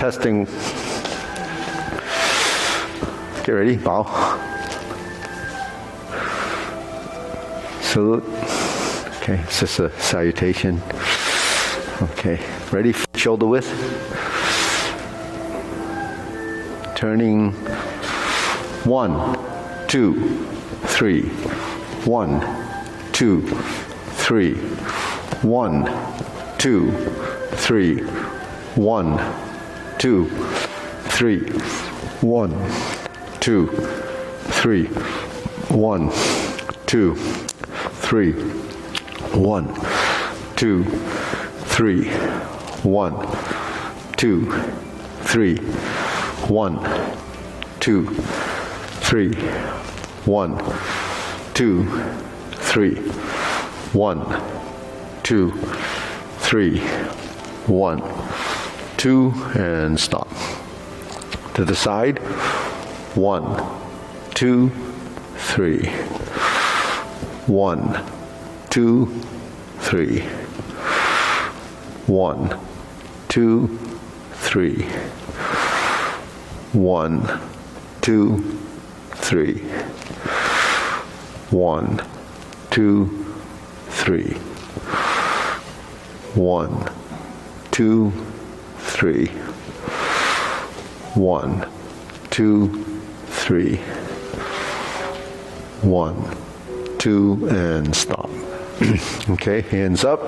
testing. Get ready, bow. Salute. Okay, it's just a salutation. Okay, ready? Shoulder width. Turning. 1, 2, 3. 1, 2, 3. 1, 2, 3. 1, 2, 3. 1, 2, 3. 1, 2, 3. 1, 2, 3. 1, 2, 3. 1, 2, 3. 1, 2, 3. 1, 2, 3. 1, 2, and stop. To the side. 1, 2, 3. 1, 2, 3. 1, 2, 3. 1, 2, 3. 1, 2, 3. 1, 2, 3. 1, 2, 3. 1, 2, and stop. Okay, hands up.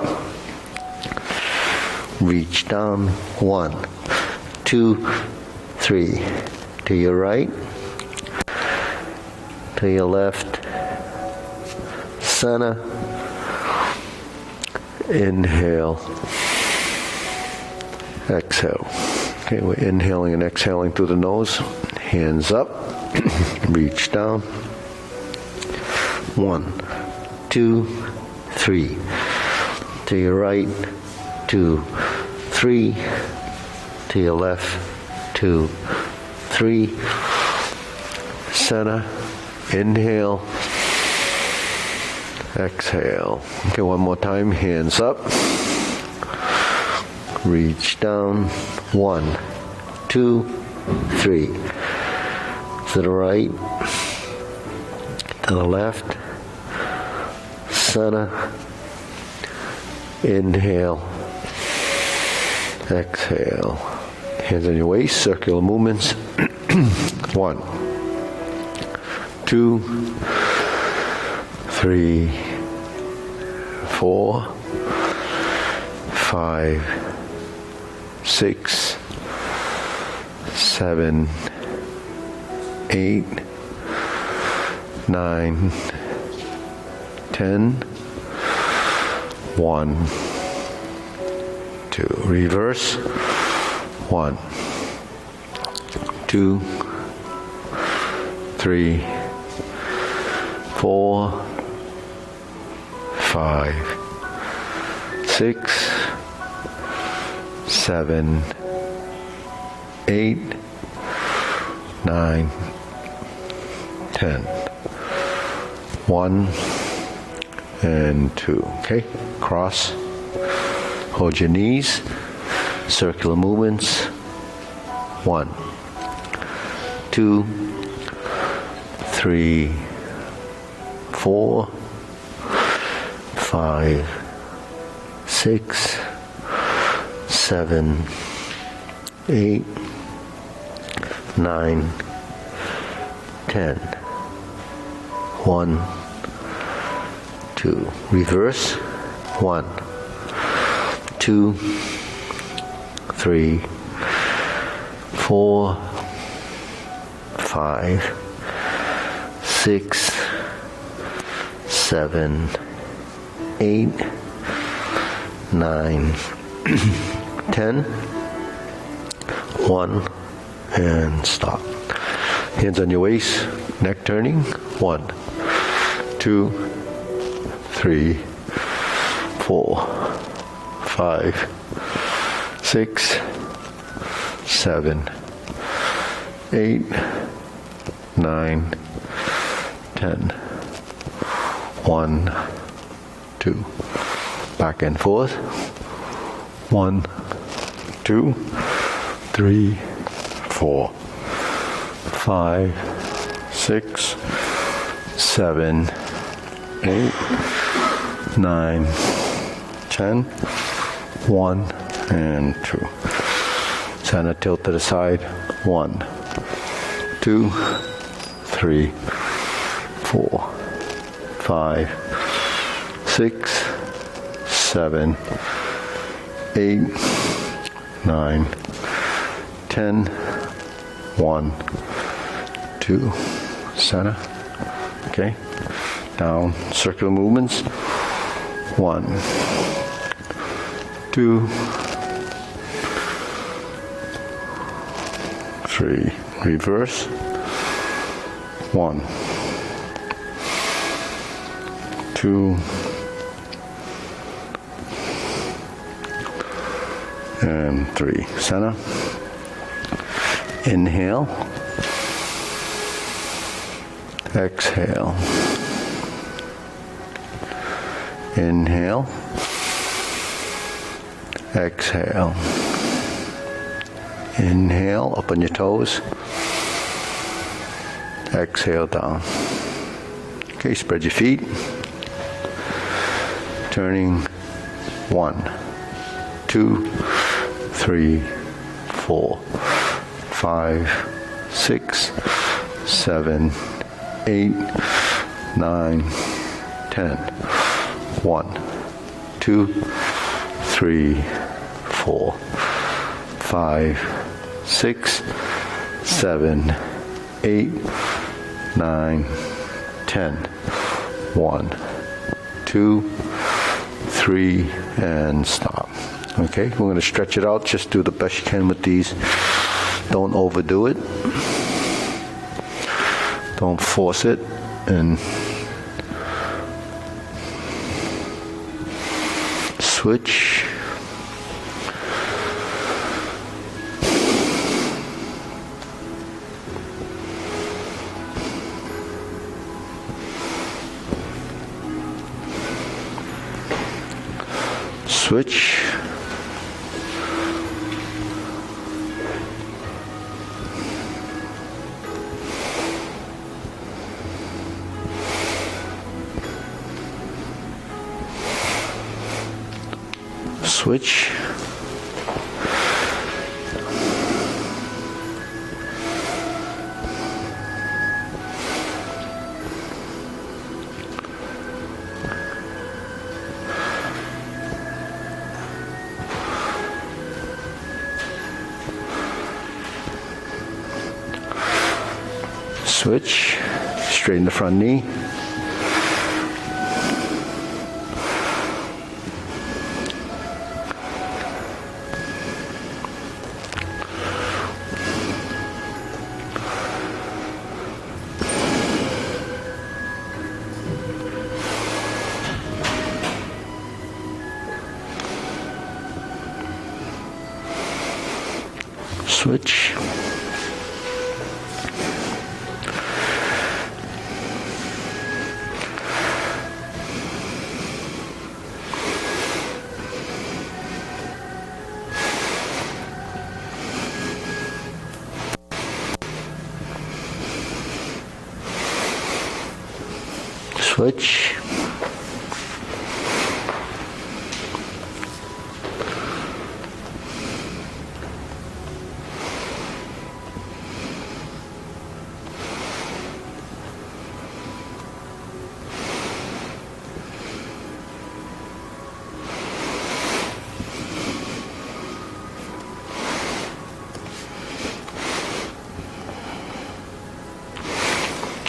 Reach down. 1, 2, 3. To your right. To your left. Center. Inhale. Exhale. Okay, we're inhaling and exhaling through the nose. Hands up. Reach down. 1, 2, 3. To your right. 2, 3. To your left. 2, 3. Center. Inhale. Exhale. Okay, one more time. Hands up. Reach down. 1, 2, 3. To the right. To the left. Center. Inhale. Exhale. Hands on your waist. Circular movements. 1, 2, 3, 4, 5, 6, 7, 8, 9, 10. 1, 2. Reverse. 1, 2, 3, 4, 5, 6, 7, 8, 9, 10. 1 and 2. Okay, cross. Hold your knees. Circular movements. 1, 2, 3, 4, 5, 6, 7, 8, 9, 10. 1, 2. Reverse. 1, 2, 3, 4, 5, 6, 7, 8, 9, 10. 1 and stop. Hands on your waist, neck turning. 1, 2, 3, 4, 5, 6, 7, 8, 9, 10. 1, 2. Back and forth. 1, 2, 3, 4, 5, 6, 7, 8, 9, 10, 1, and 2. Center tilt to the side. 1, 2, 3, 4, 5, 6, 7, 8, 9, 10, 1, 2, center. Okay. Down, circular movements. 1, 2, 3. Reverse. 1, 2, and 3. Center. Inhale. Exhale. Inhale. Exhale. Inhale, up on your toes. Exhale down. Okay, spread your feet. Turning 1, 2, 3, 4, 5, 6, 7, 8, 9, 10. 1, 2, 3, 4, 5, 6, 7, 8, 9, 10. 1, 2, 3, and stop. Okay, we're going to stretch it out. Just do the best you can with these. Don't overdo it. Don't force it. And switch. Switch. Switch. Switch. Straighten the front knee. Switch. Switch.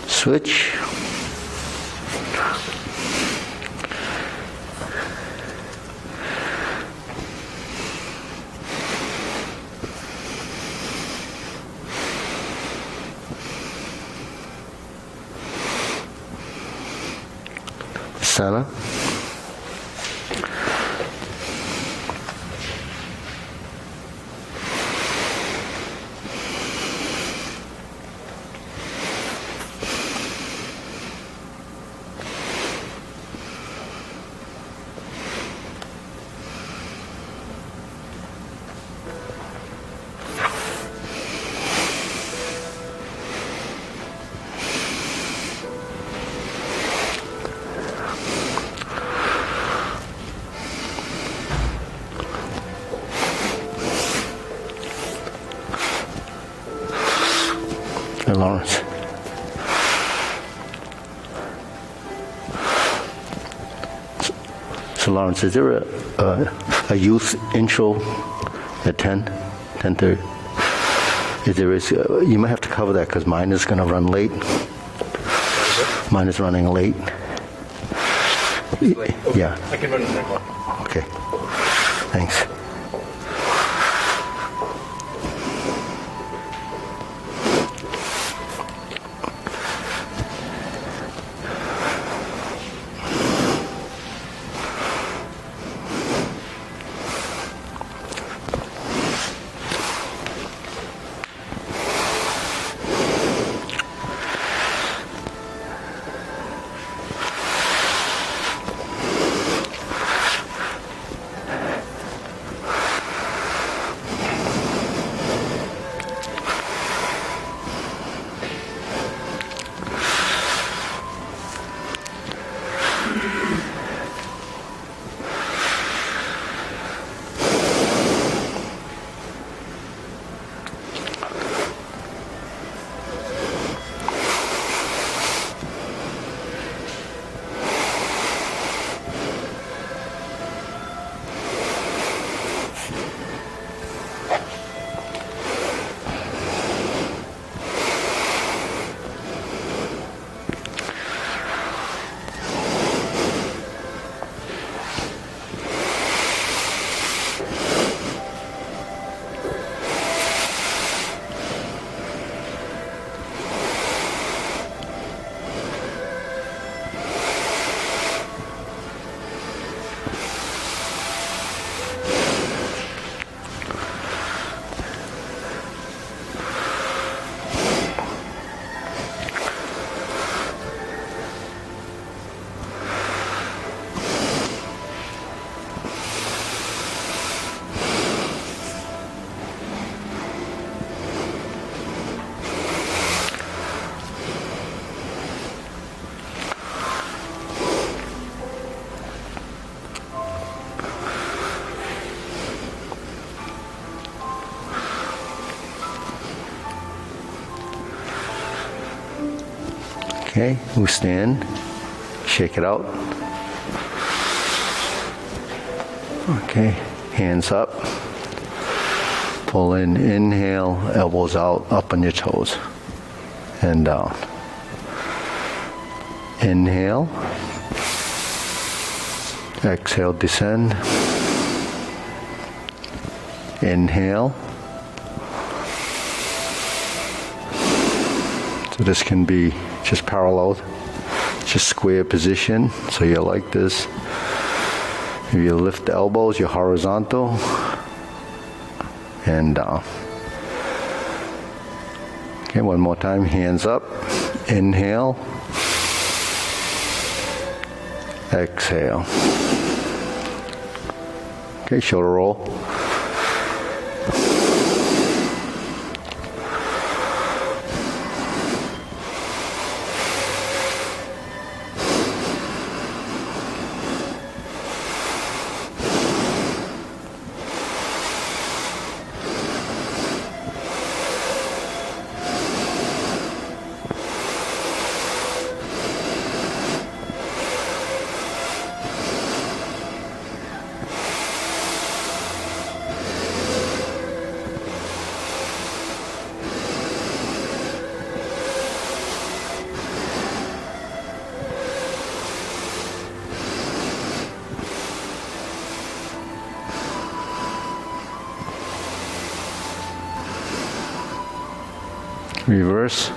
Switch. Center. Hey, Lawrence. So Lawrence, is there a youth intro at 10:30? If there is, you might have to cover that because mine is going to run late. Mine is running late. Okay. Yeah. I can run the next one. Okay. Thanks. Okay, we stand, shake it out. Okay, hands up. Pull in, inhale, elbows out, up on your toes, and down. Inhale. Exhale, descend. Inhale. So this can be just parallel, just square position. So you're like this. If you lift the elbows, you're horizontal and down. Okay, one more time, hands up. Inhale. Exhale. Okay, shoulder roll. Reverse.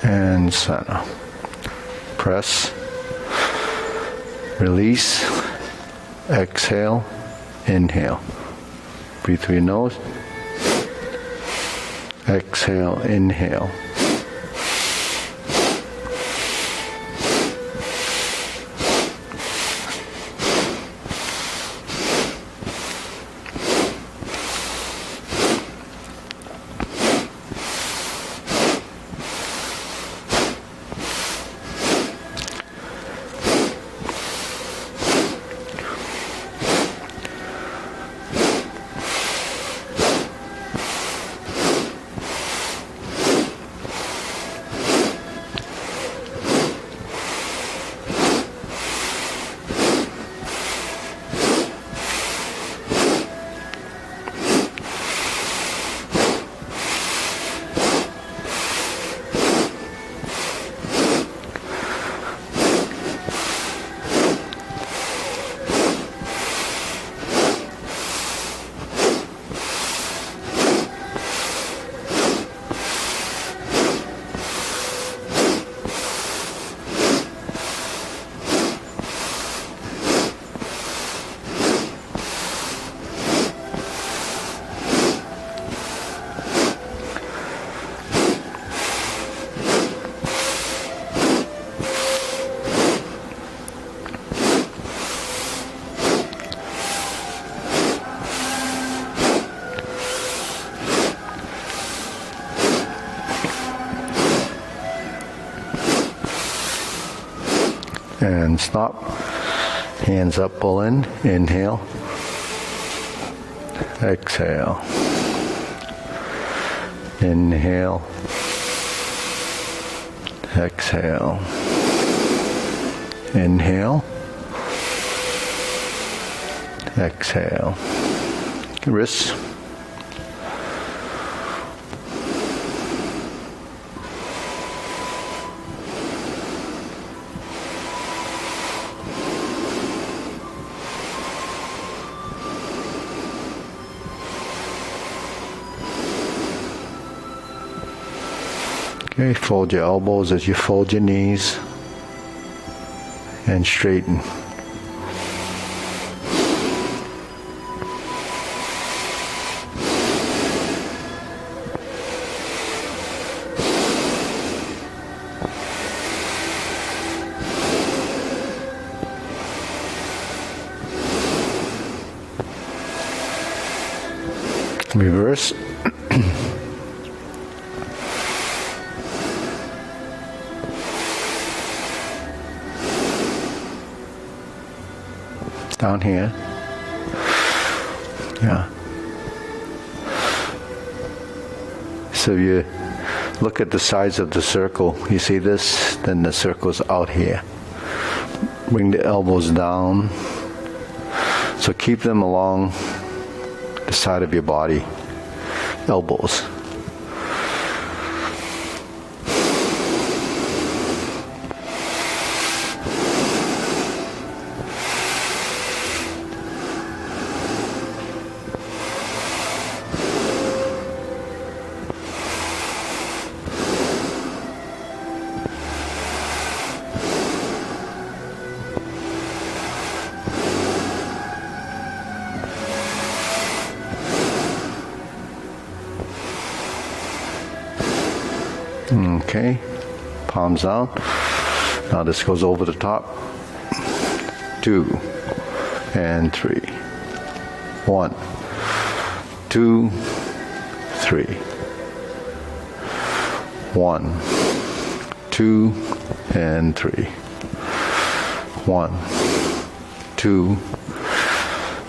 And center. Press. Release. Exhale, inhale. Breathe through your nose. Exhale, inhale. and stop. Hands up, pull in, inhale, exhale, inhale, exhale, inhale, exhale. Wrists. Okay, fold your elbows as you fold your knees and straighten. Reverse. Down here. Yeah. So you look at the sides of the circle. You see this? Then the circle's out here. Bring the elbows down. So keep them along the side of your body. Elbows. Okay, palms out. Now this goes over the top. 2 and 3. 1, 2, 3. 1, 2, and 3. 1, 2,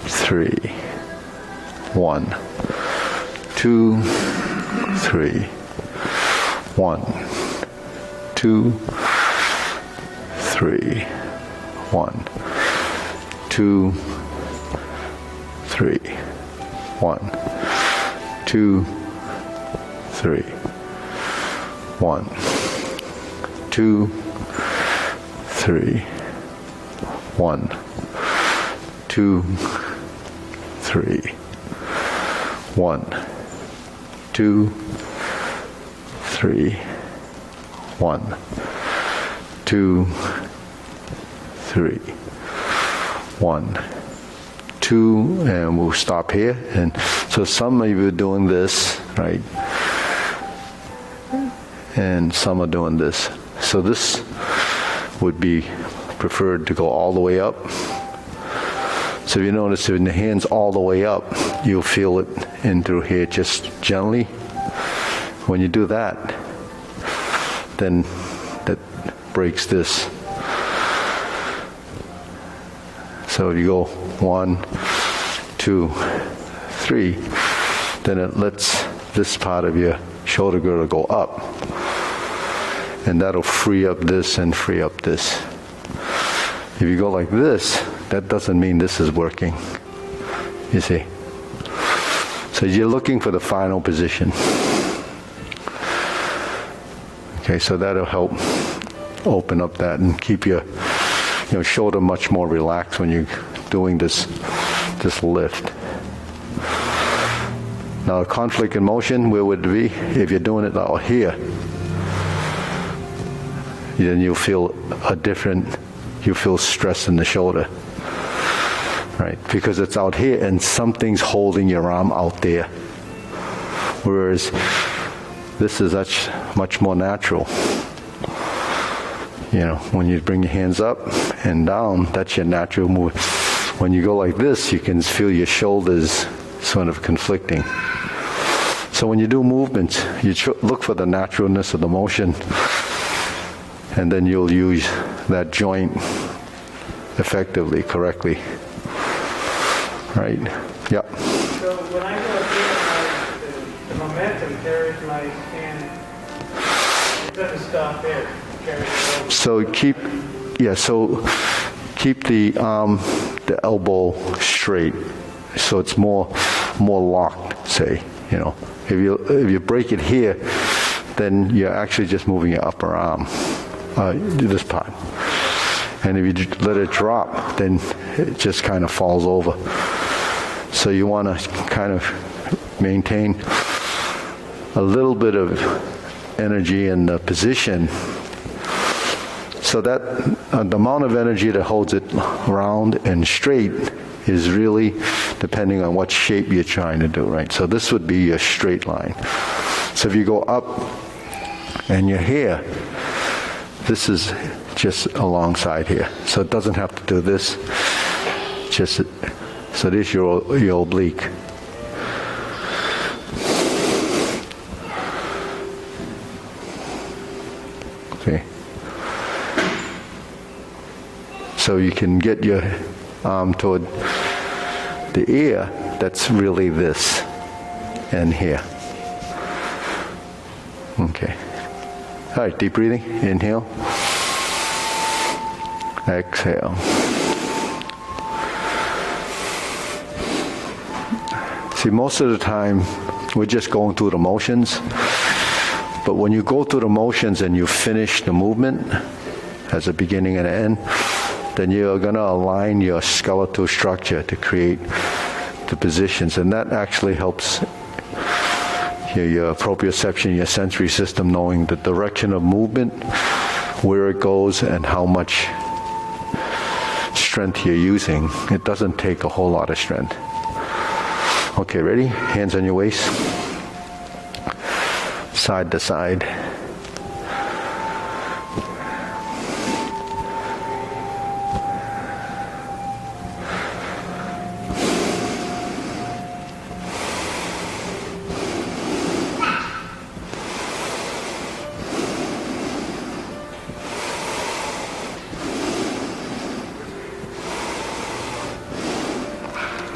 3. 1, 2, 3. 1, 2, 3. 1, 2, 3. 1, 2, 3. 1, 2, 3. 1, 2, 3. 1, 2, 3. 1, 2, 3. 1, 2, and we'll stop here. And so some of you are doing this, right? And some are doing this. So this would be preferred to go all the way up. So if you notice, when the hand's all the way up, you'll feel it in through here just gently. When you do that, then that breaks this. So if you go 1, 2, 3, then it lets this part of your shoulder girdle go up. And that'll free up this and free up this. If you go like this, that doesn't mean this is working. You see? So you're looking for the final position. Okay, so that'll help open up that and keep your shoulder much more relaxed when you're doing this lift. Now, conflict in motion, where would it be? If you're doing it out here, then you'll feel you feel stress in the shoulder, right? Because it's out here and something's holding your arm out there. Whereas this is much more natural. When you bring your hands up and down, that's your natural move. When you go like this, you can feel your shoulders sort of conflicting. So when you do movements, you look for the naturalness of the motion, and then you'll use that joint effectively, correctly. Right? Yep. So when I go here, the momentum carries my hand. It doesn't stop there. It carries it over. So keep the elbow straight, so it's more locked. Say, if you break it here, then you're actually just moving your upper arm, this part. And if you let it drop, then it just kind of falls over. So you want to kind of maintain a little bit of energy in the position, so that the amount of energy that holds it round and straight is really depending on what shape you're trying to do, right? So this would be a straight line. So if you go up and you're here, this is just alongside here. So it doesn't have to do this. So this is your oblique. Okay. So you can get your arm toward the ear. That's really this and here. Okay. All right, deep breathing. Inhale. Exhale. See, most of the time, we're just going through the motions. But when you go through the motions and you finish the movement as a beginning and an end, then you're going to align your skeletal structure to create the positions. And that actually helps your proprioception, your sensory system, knowing the direction of movement, where it goes, and how much strength you're using. It doesn't take a whole lot of strength. Okay, ready? Hands on your waist. Side to side.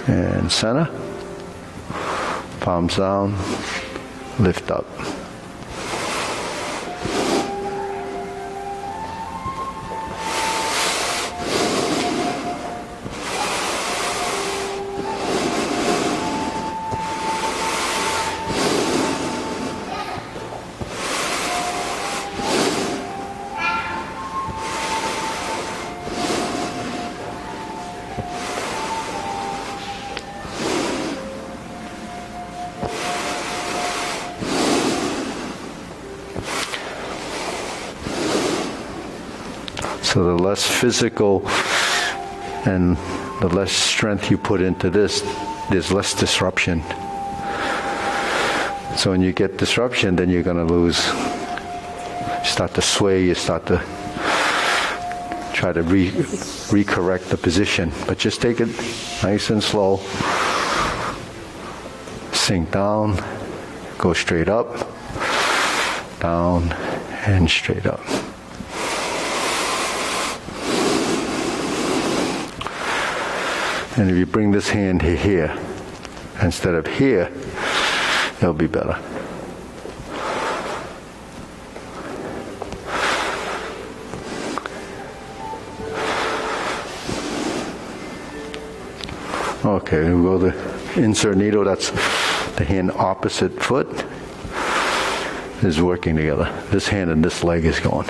And center. Palms down. Lift up. So the less physical and the less strength you put into this, there's less disruption. So when you get disruption, then you're going to lose. You start to sway, you start to try to recorrect the position. But just take it nice and slow. Sink down, go straight up, down, and straight up. And if you bring this hand to here, instead of here, it'll be better. Okay, we'll go to insert needle. That's the hand opposite foot is working together. This hand and this leg is going.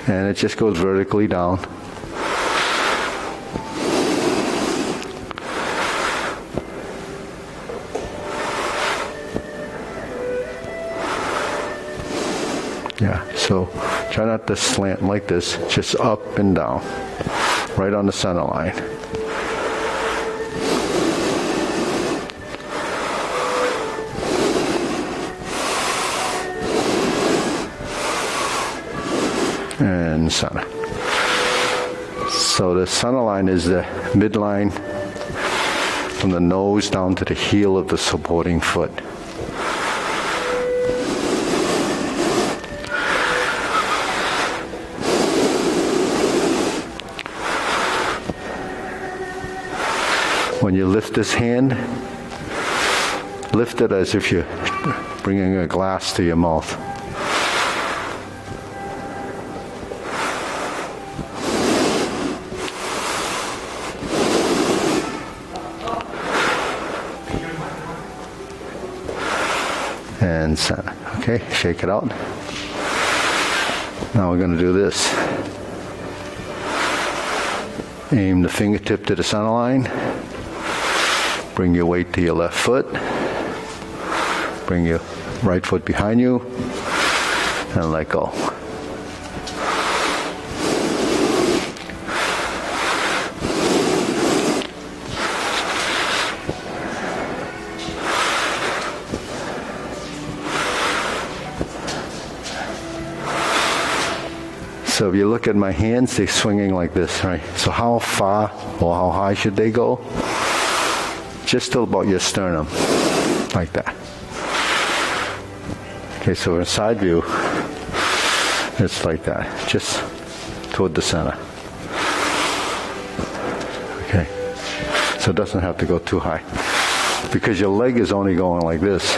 And it just goes vertically down. Yeah, so try not to slant like this, just up and down, right on the center line. And center. So the center line is the midline from the nose down to the heel of the supporting foot. When you lift this hand, lift it as if you're bringing a glass to your mouth. And center. Okay, shake it out. Now we're going to do this. Aim the fingertip to the center line. Bring your weight to your left foot. Bring your right foot behind you. And let go. So if you look at my hands, they're swinging like this, right? So how far or how high should they go? Just till about your sternum, like that. Okay, so in side view, it's like that, just toward the center. Okay, so it doesn't have to go too high. Because your leg is only going like this.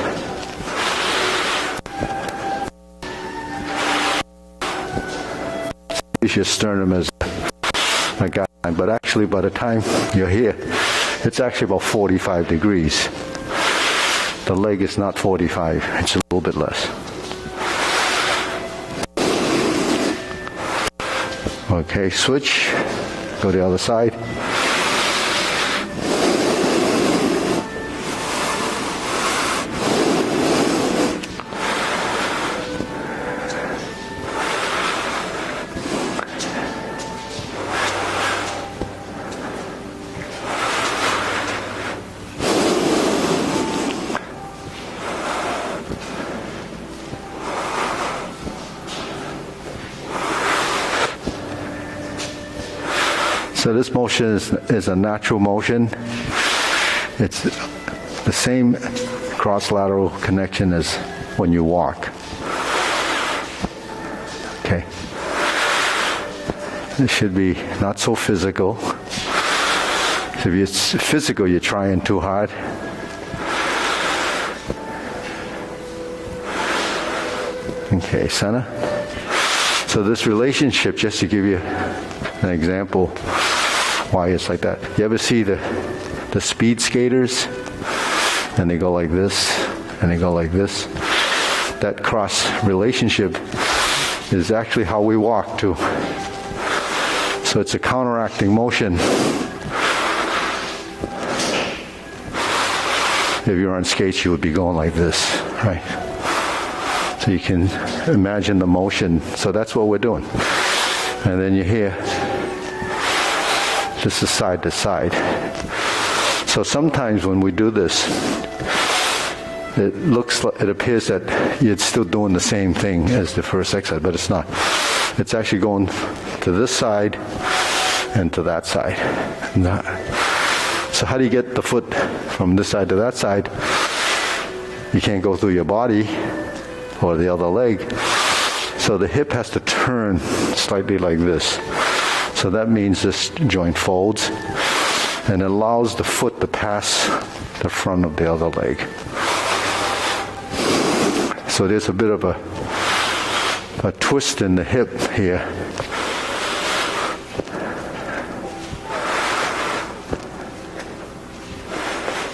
Your sternum is a guideline, but actually by the time you're here, it's actually about 45 degrees. The leg is not 45, it's a little bit less. Okay, switch, go to the other side. So this motion is a natural motion. It's the same cross-lateral connection as when you walk. Okay. This should be not so physical. If it's physical, you're trying too hard. Okay, center. So this relationship, just to give you an example why it's like that. You ever see the speed skaters? And they go like this, and they go like this. That cross relationship is actually how we walk too. So it's a counteracting motion. If you're on skates, you would be going like this, right? So you can imagine the motion. So that's what we're doing. And then you hear, this is side to side. So sometimes when we do this, it appears that you're still doing the same thing as the first exercise, but it's not. It's actually going to this side and to that side. So how do you get the foot from this side to that side? You can't go through your body or the other leg. So the hip has to turn slightly like this. So that means this joint folds and allows the foot to pass the front of the other leg. So there's a bit of a twist in the hip here.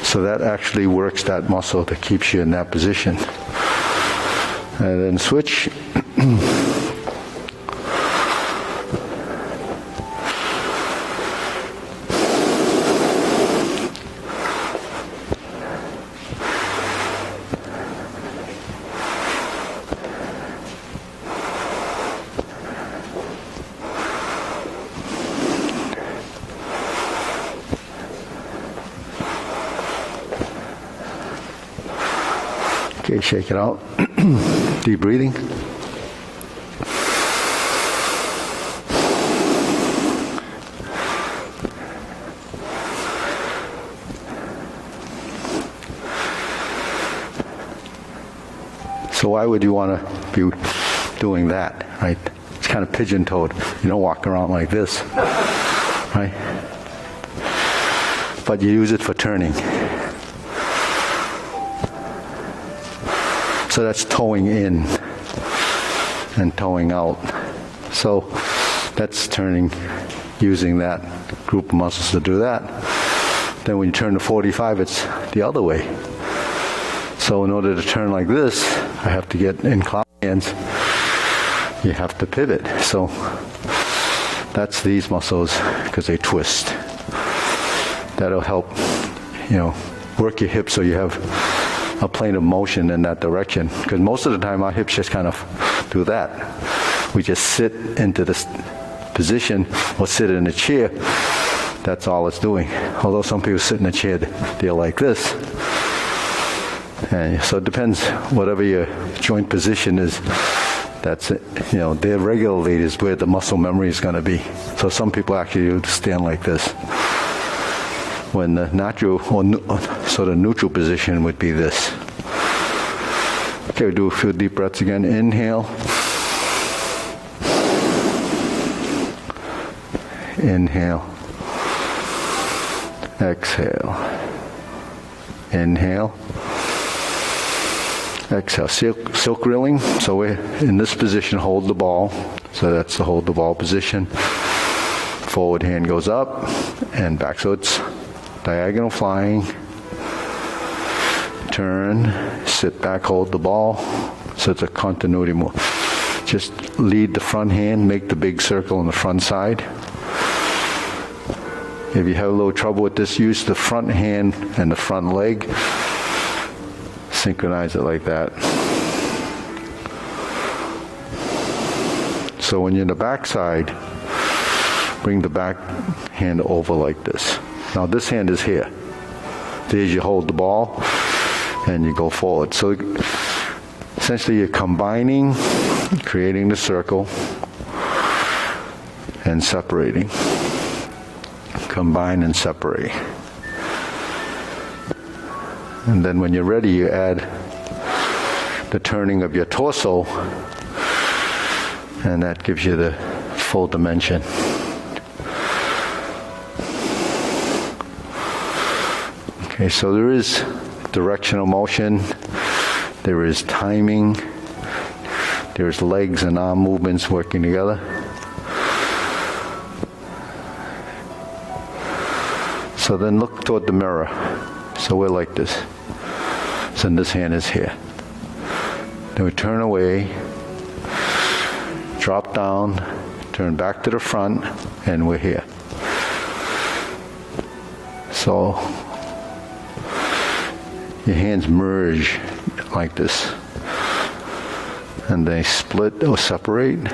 So that actually works that muscle that keeps you in that position. And then switch. Okay, shake it out. Deep breathing. So why would you want to be doing that, right? It's kind of pigeon-toed. You don't walk around like this, right? but you use it for turning. So that's toeing in and toeing out. So that's turning, using that group of muscles to do that. Then when you turn to 45, it's the other way. So in order to turn like this, I have to get in Claus hands. You have to pivot. So that's these muscles because they twist. That'll help, work your hips so you have a plane of motion in that direction. Because most of the time our hips just kind of do that. We just sit into this position or sit in a chair. That's all it's doing. Although some people sit in a chair, they're like this. And so it depends, whatever your joint position is, that's it. Their regularly is where the muscle memory is going to be. So some people actually stand like this. When the natural or sort of neutral position would be this. Okay, we'll do a few deep breaths again. Inhale. Inhale. Exhale. Inhale. Exhale. Silk rilling. So we're in this position, hold the ball. So that's the hold the ball position. Forward hand goes up and back. So it's diagonal flying. Turn. Sit back, hold the ball. So it's a continuity move. Just lead the front hand, make the big circle on the front side. If you have a little trouble with this, use the front hand and the front leg. Synchronize it like that. So when you're in the back side, bring the back hand over like this. Now this hand is here. There's you hold the ball and you go forward. So essentially you're combining, creating the circle, and separating. Combine and separate. And then when you're ready, you add the turning of your torso, and that gives you the full dimension. Okay, so there is directional motion, there is timing, there's legs and arm movements working together. So then look toward the mirror. So we're like this. So this hand is here. Then we turn away, drop down, turn back to the front, and we're here. So your hands merge like this. And they split or separate.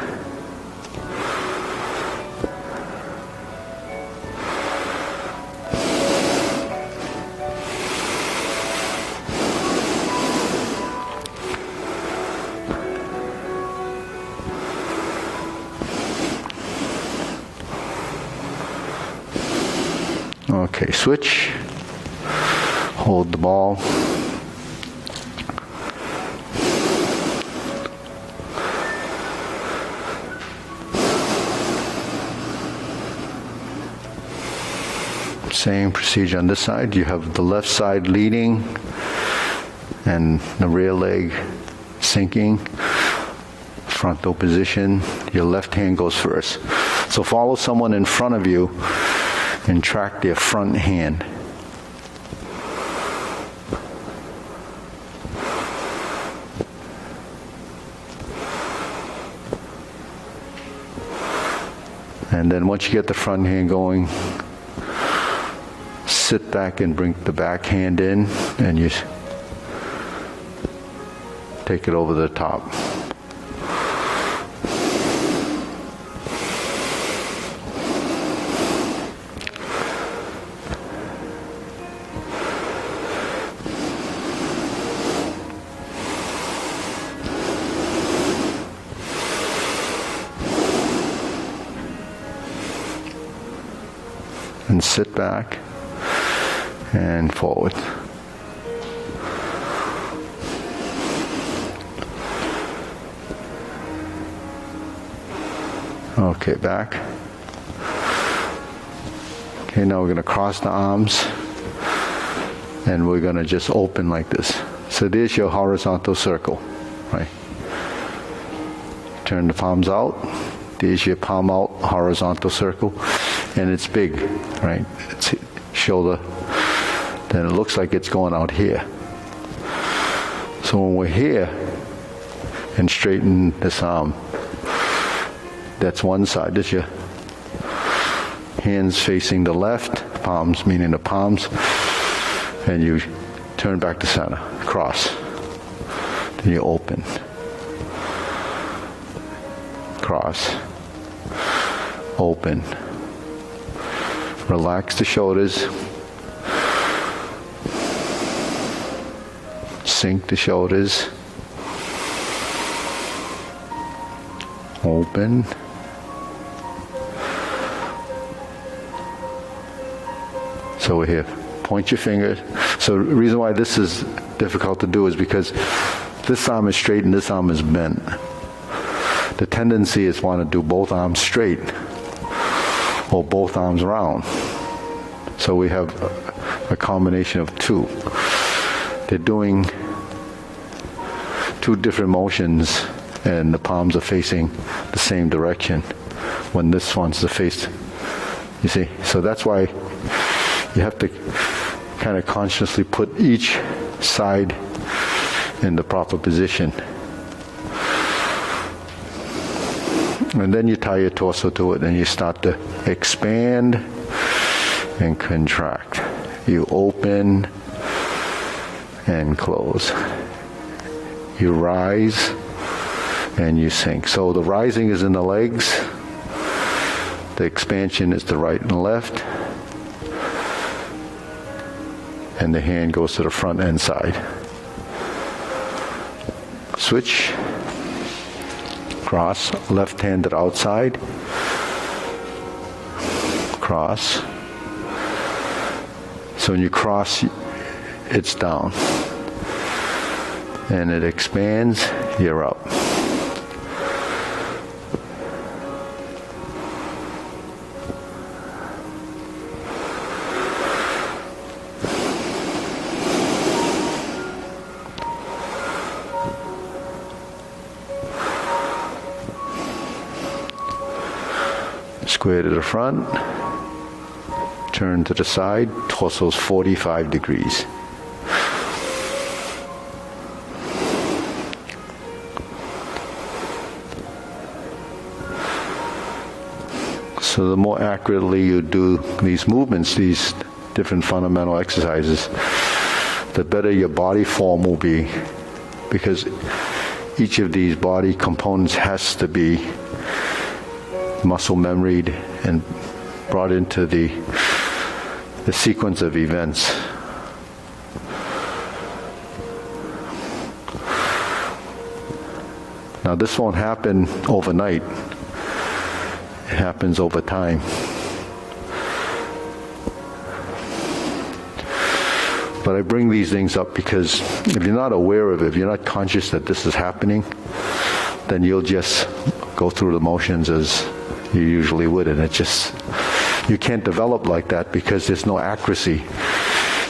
Okay, switch. Hold the ball. Same procedure on this side. You have the left side leading and the rear leg sinking. Frontal position. Your left hand goes first. So follow someone in front of you and track their front hand. And then once you get the front hand going, sit back and bring the back hand in, and you take it over the top. And sit back and forward. Okay, back. Okay, now we're going to cross the arms, and we're going to just open like this. So there's your horizontal circle, right? Turn the palms out. There's your palm out horizontal circle, and it's big, right? It's shoulder. Then it looks like it's going out here. So when we're here and straighten this arm, that's one side. That's your hands facing the left, palms meaning the palms, and you turn back to center, cross. Then you open. Cross. Open. Relax the shoulders. Sink the shoulders. Open. So we're here. Point your finger. So the reason why this is difficult to do is because this arm is straight and this arm is bent. The tendency is want to do both arms straight or both arms round. So we have a combination of two. They're doing two different motions and the palms are facing the same direction when this one's the face. You see? So that's why you have to kind of consciously put each side in the proper position. And then you tie your torso to it and you start to expand and contract. You open and close. You rise and you sink. So the rising is in the legs. The expansion is the right and left. And the hand goes to the front and side. Switch. Cross. Left hand to the outside. Cross. So when you cross, it's down. And it expands, you're up. Square to the front, turn to the side, torso's 45 degrees. So the more accurately you do these movements, these different fundamental exercises, the better your body form will be, because each of these body components has to be muscle memoried and brought into the sequence of events. Now this won't happen overnight. It happens over time. But I bring these things up because if you're not aware of it, if you're not conscious that this is happening, then you'll just go through the motions as you usually would, and it just, you can't develop like that because there's no accuracy,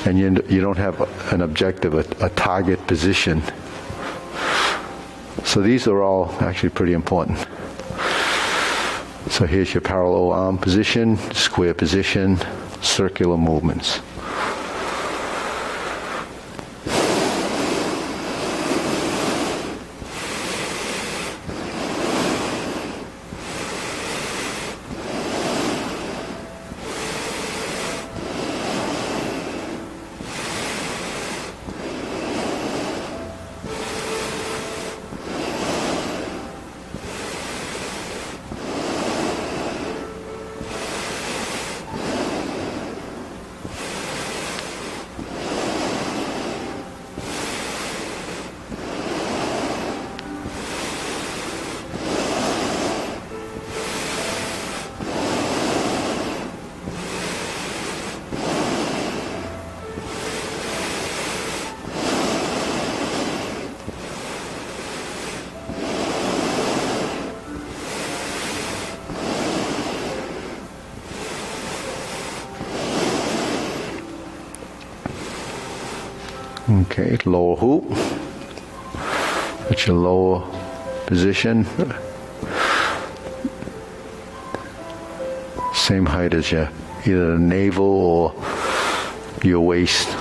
and you don't have an objective, a target position. So these are all actually pretty important. So here's your parallel arm position, square position, circular movements. Okay, lower hoop. At your lower position. Same height as your either the navel or your waist.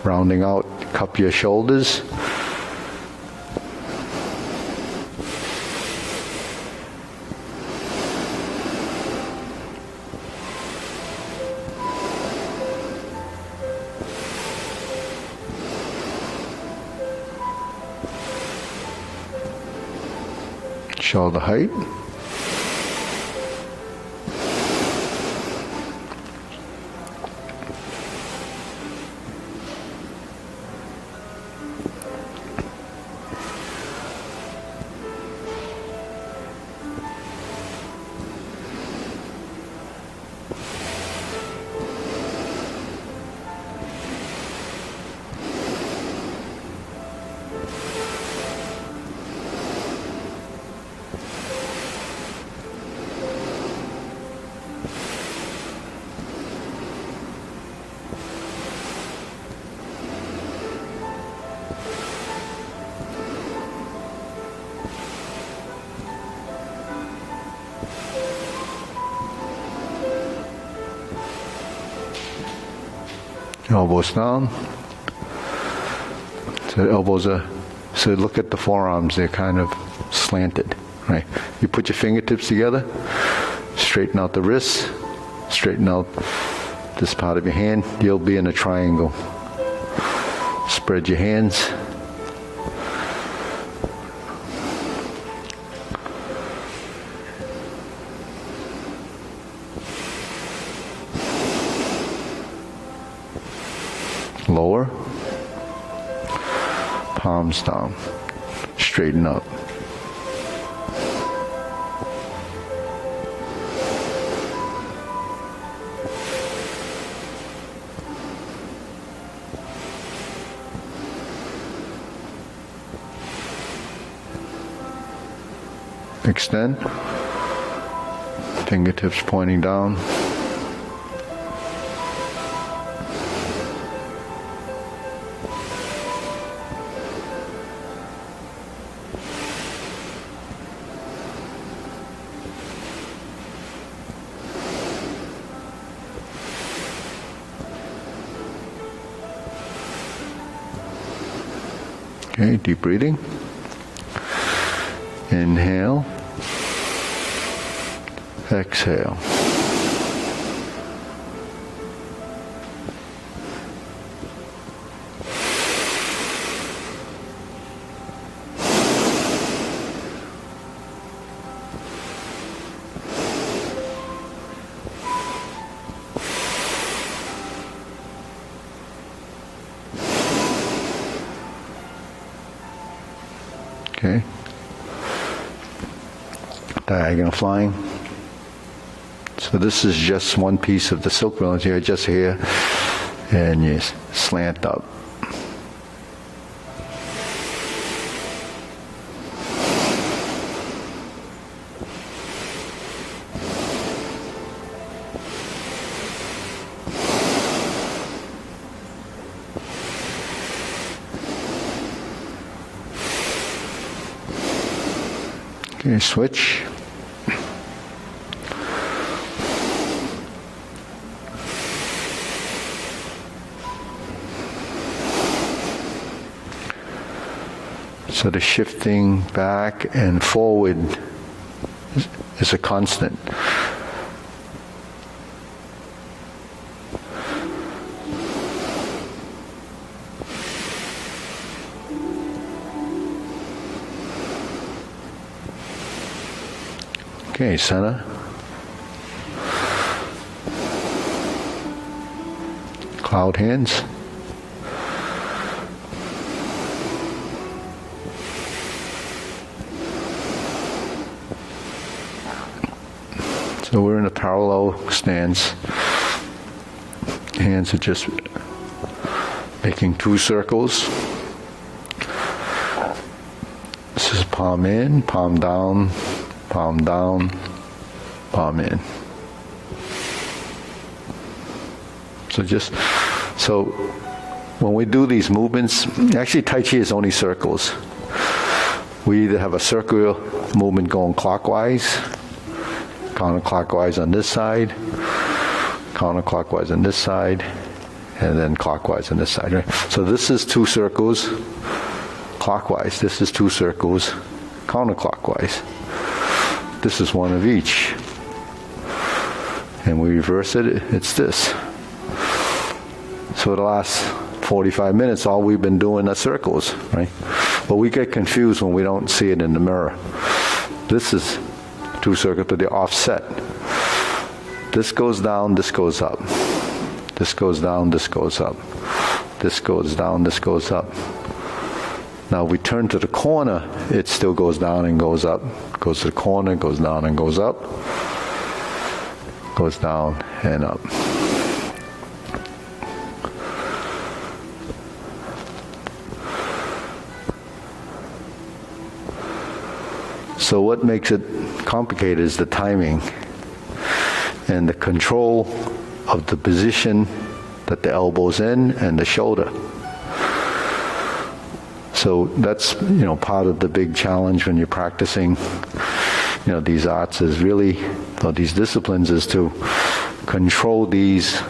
Rounding out, cup your shoulders. Shoulder height. Elbows down. So the elbows are, so look at the forearms, they're kind of slanted, right? You put your fingertips together, straighten out the wrists, straighten out this part of your hand, you'll be in a triangle. Spread your hands. Lower, palms down, straighten up. Extend, fingertips pointing down. Okay, deep breathing. Inhale. Exhale. Okay. Diagonal flying. So this is just one piece of the silk rollers here, just here, and you slant up. Okay, switch. So the shifting back and forward is a constant. Okay, center. Cloud hands. So we're in a parallel stance. Hands are just making two circles. This is palm in, palm down, palm down, palm in. So when we do these movements, actually Tai Chi is only circles. We either have a circular movement going clockwise, counterclockwise on this side, counterclockwise on this side, and then clockwise on this side. Right? So this is 2 circles clockwise. This is 2 circles counterclockwise. This is one of each. And we reverse it, it's this. So the last 45 minutes, all we've been doing are circles, right? But we get confused when we don't see it in the mirror. This is 2 circles, but they're offset. This goes down, this goes up. This goes down, this goes up. This goes down, this goes up. Now we turn to the corner, it still goes down and goes up. Goes to the corner, goes down and goes up. Goes down and up. So what makes it complicated is the timing and the control of the position that the elbow's in and the shoulder. So that's, part of the big challenge when you're practicing, these arts is really, or these disciplines, is to control these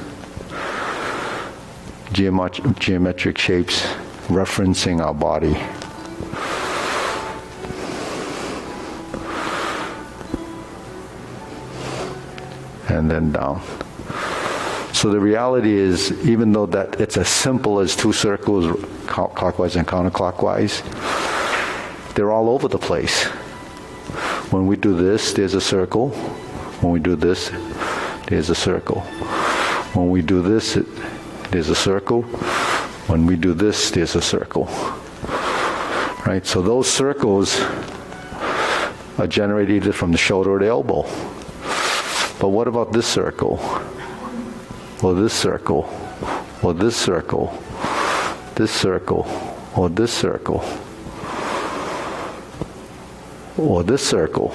geometric shapes referencing our body. And then down. So the reality is, even though that it's as simple as 2 circles, clockwise and counterclockwise, they're all over the place. When we do this, there's a circle. When we do this, there's a circle. When we do this, there's a circle. When we do this, there's a circle. Right? So those circles are generated either from the shoulder or the elbow. But what about this circle? Or this circle? Or this circle? This circle? Or this circle? Or this circle?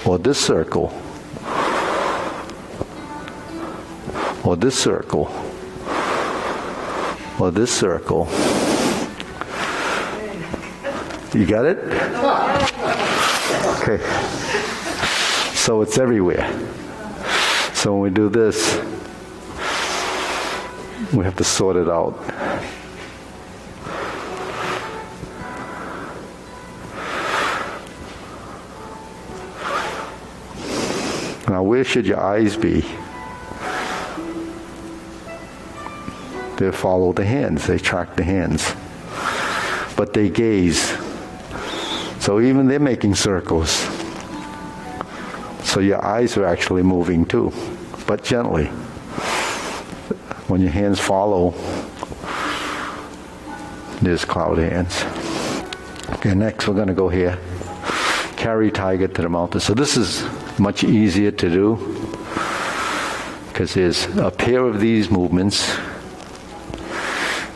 Or this circle? Or this circle? Or this circle? You got it? Okay. So it's everywhere. So when we do this, we have to sort it out. Now, where should your eyes be? They follow the hands, they track the hands. But they gaze. So even they're making circles. So your eyes are actually moving too, but gently. When your hands follow, there's cloud hands. Okay, next we're going to go here. Carry tiger to the mountain. So this is much easier to do because there's a pair of these movements.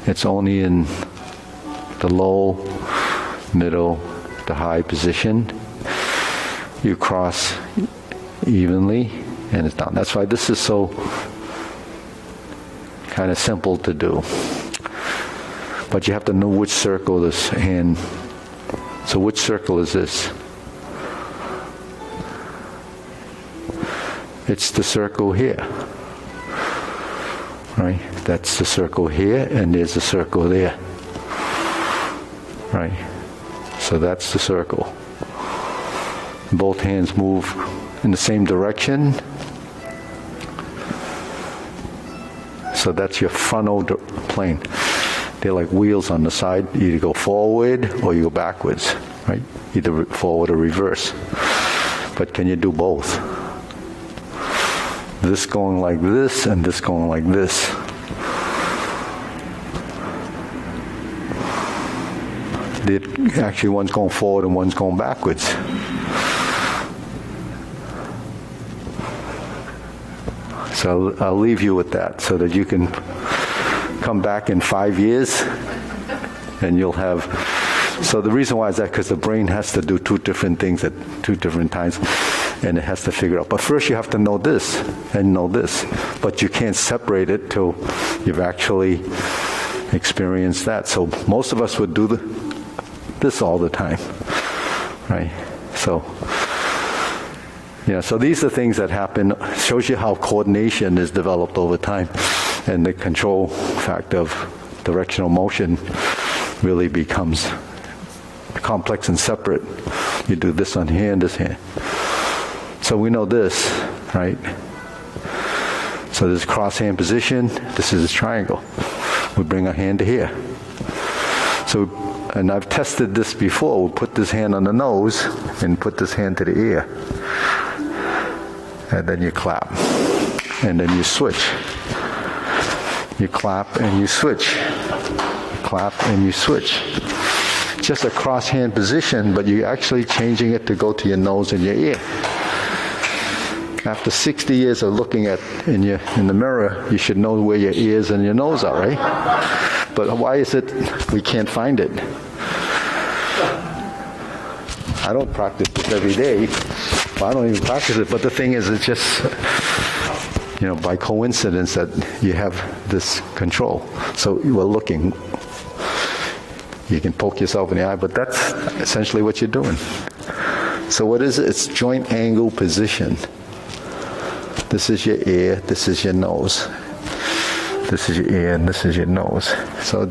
It's only in the low, middle, the high position. You cross evenly and it's down. That's why this is so kind of simple to do. But you have to know which circle this hand. So which circle is this? It's the circle here. Right? That's the circle here and there's a circle there. Right? So that's the circle. Both hands move in the same direction. So that's your frontal plane. They're like wheels on the side. You either go forward or you go backwards, right? Either forward or reverse. But can you do both? This going like this and this going like this. Actually, one's going forward and one's going backwards. So I'll leave you with that so that you can come back in 5 years and you'll have... So the reason why is that because the brain has to do 2 different things at 2 different times. and it has to figure out. But first you have to know this and know this. But you can't separate it till you've actually experienced that. So most of us would do this all the time, right? So, so these are things that happen. Shows you how coordination is developed over time, and the control factor of directional motion really becomes complex and separate. You do this on here and this hand. So we know this, right? So this is cross hand position, this is a triangle. We bring our hand to here. So, and I've tested this before. We'll put this hand on the nose and put this hand to the ear. And then you clap. And then you switch. You clap and you switch. Clap and you switch. Just a cross hand position, but you're actually changing it to go to your nose and your ear. After 60 years of looking at in the mirror, you should know where your ears and your nose are, right? But why is it we can't find it? I don't practice this every day. Well, I don't even practice it, but the thing is, it's just, by coincidence that you have this control. So we're looking. You can poke yourself in the eye, but that's essentially what you're doing. So what is it? It's joint angle position. This is your ear, this is your nose. This is your ear, and this is your nose. So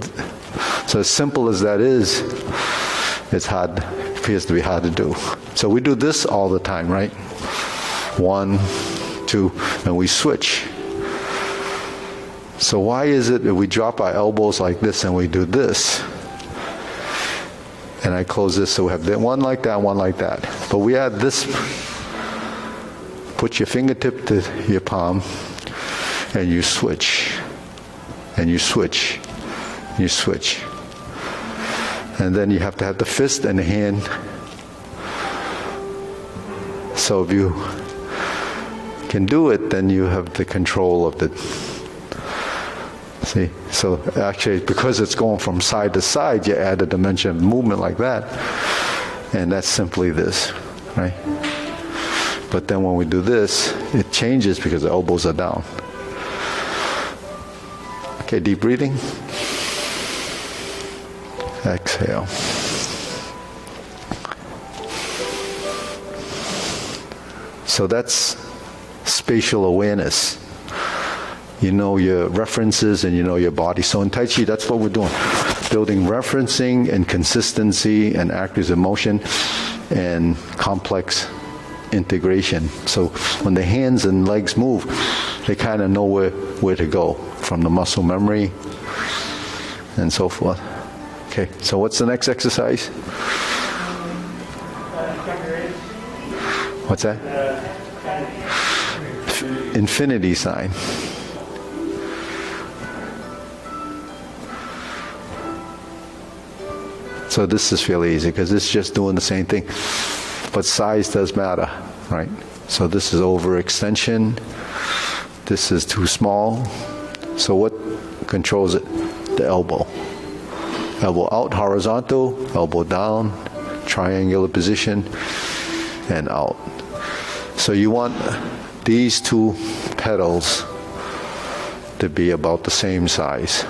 as simple as that is, it's hard, appears to be hard to do. So we do this all the time, right? 1, 2, and we switch. So why is it that we drop our elbows like this and we do this? And I close this, so we have one like that, one like that. But we add this. Put your fingertip to your palm, and you switch, and you switch, and you switch. And then you have to have the fist and the hand. So if you can do it, then you have the control of the, see? So actually, because it's going from side to side, you add a dimension of movement like that, and that's simply this, right? But then when we do this, it changes because the elbows are down. Okay, deep breathing. Exhale. So that's spatial awareness. You know your references and you know your body. So in Tai Chi, that's what we're doing. Building referencing and consistency and accuracy of motion and complex integration. So when the hands and legs move, they kind of know where to go from the muscle memory and so forth. Okay, so what's the next exercise? What's that? Infinity sign. So this is fairly easy because it's just doing the same thing. But size does matter, right? So this is overextension. This is too small. So what controls it? The elbow. Elbow out, horizontal, elbow down, triangular position, and out. So you want these two pedals to be about the same size.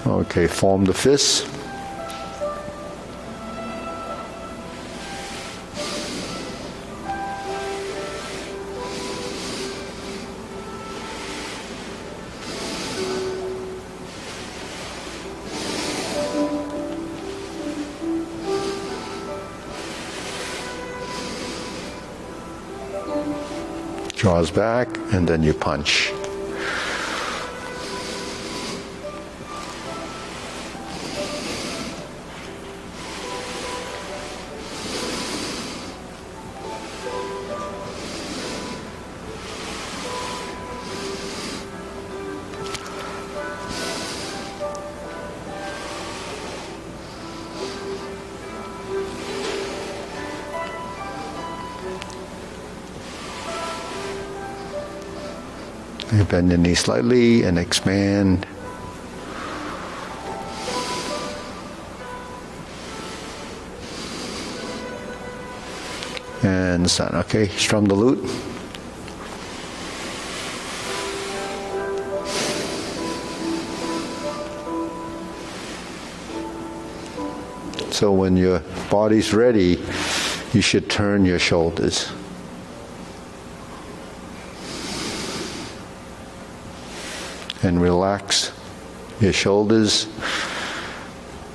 Okay, form the fists. Draws back, and then you punch. You bend your knee slightly and expand. And sign. Okay, strum the lute. So when your body's ready, you should turn your shoulders. And relax your shoulders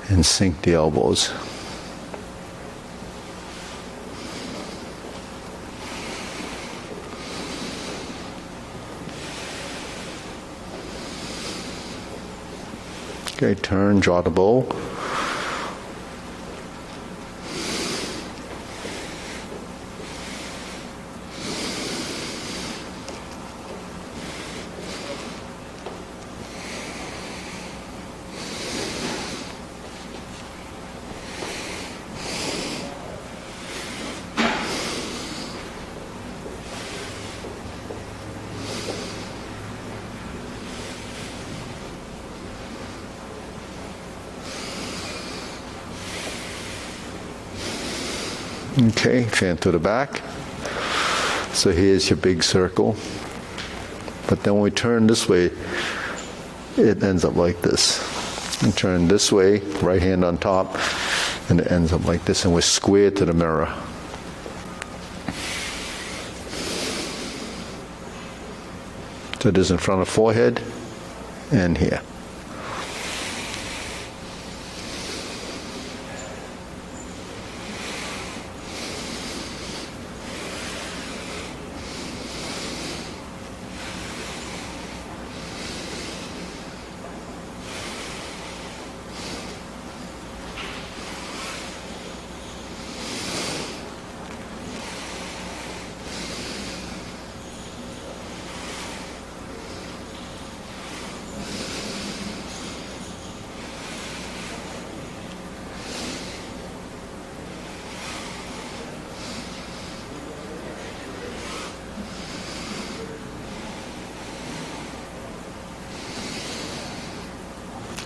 and sink the elbows. Okay, turn, draw the bow. Okay, fan to the back. So here's your big circle. But then when we turn this way, it ends up like this. And turn this way, right hand on top, and it ends up like this, and we're square to the mirror. So this in front of forehead and here.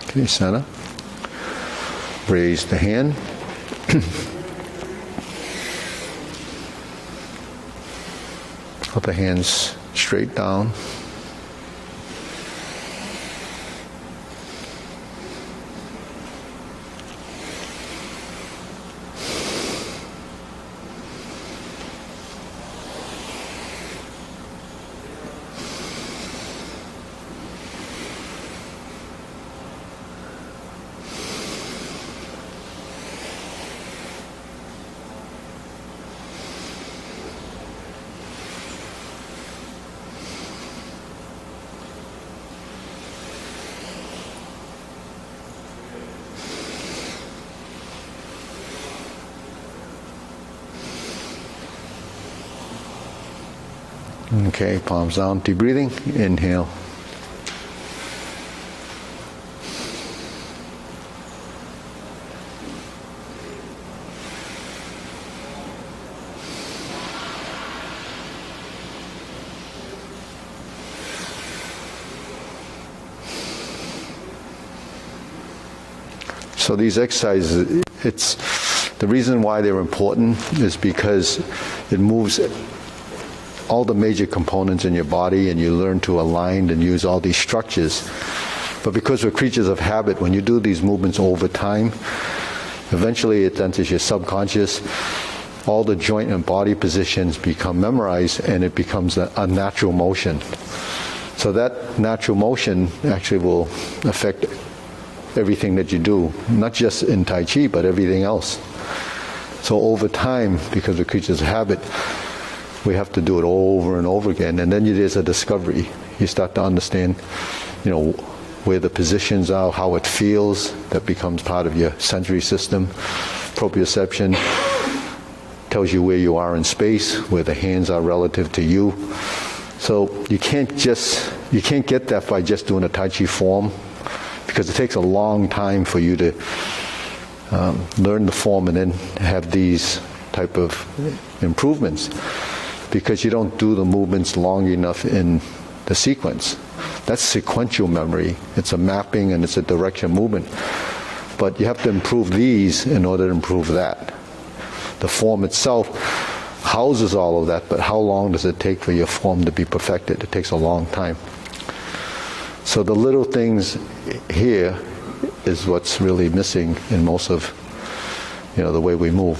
Okay, center. Raise the hand. Put the hands straight down. Okay, palms down, deep breathing, inhale. So these exercises, the reason why they're important is because it moves all the major components in your body, and you learn to align and use all these structures. But because we're creatures of habit, when you do these movements over time, eventually it enters your subconscious. All the joint and body positions become memorized, and it becomes a natural motion. So that natural motion actually will affect everything that you do, not just in Tai Chi, but everything else. So over time, because we're creatures of habit, we have to do it over and over again, and then there's a discovery. You start to understand, where the positions are, how it feels. That becomes part of your sensory system. Proprioception tells you where you are in space, where the hands are relative to you. So you can't get that by just doing a Tai Chi form, because it takes a long time for you to learn the form and then have these type of improvements. Because you don't do the movements long enough in the sequence. That's sequential memory. It's a mapping and it's a direction movement. But you have to improve these in order to improve that. The form itself houses all of that, but how long does it take for your form to be perfected? It takes a long time. So the little things here is what's really missing in most of, the way we move.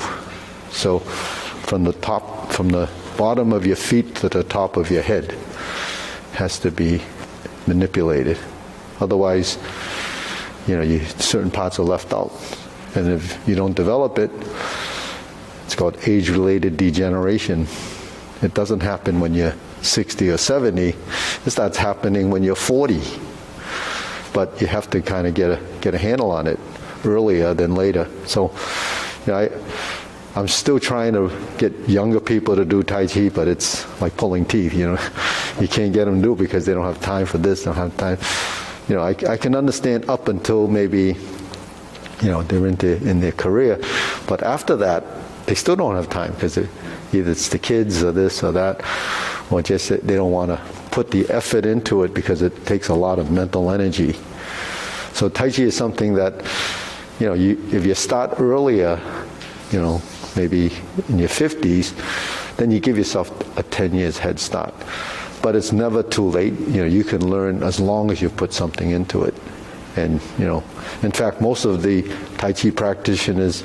So from the bottom of your feet to the top of your head has to be manipulated. Otherwise, certain parts are left out. And if you don't develop it, it's called age-related degeneration. It doesn't happen when you're 60 or 70. It starts happening when you're 40. But you have to kind of get a handle on it earlier than later. So, I'm still trying to get younger people to do Tai Chi, but it's like pulling teeth, You can't get them to do it because they don't have time for this, don't have time. I can understand up until maybe, they're in their career. But after that, they still don't have time because either it's the kids or this or that, or just they don't want to put the effort into it because it takes a lot of mental energy. So Tai Chi is something that, if you start earlier, maybe in your 50s, then you give yourself a 10 years head start. But it's never too late. You can learn as long as you put something into it. And, in fact, most of the Tai Chi practitioners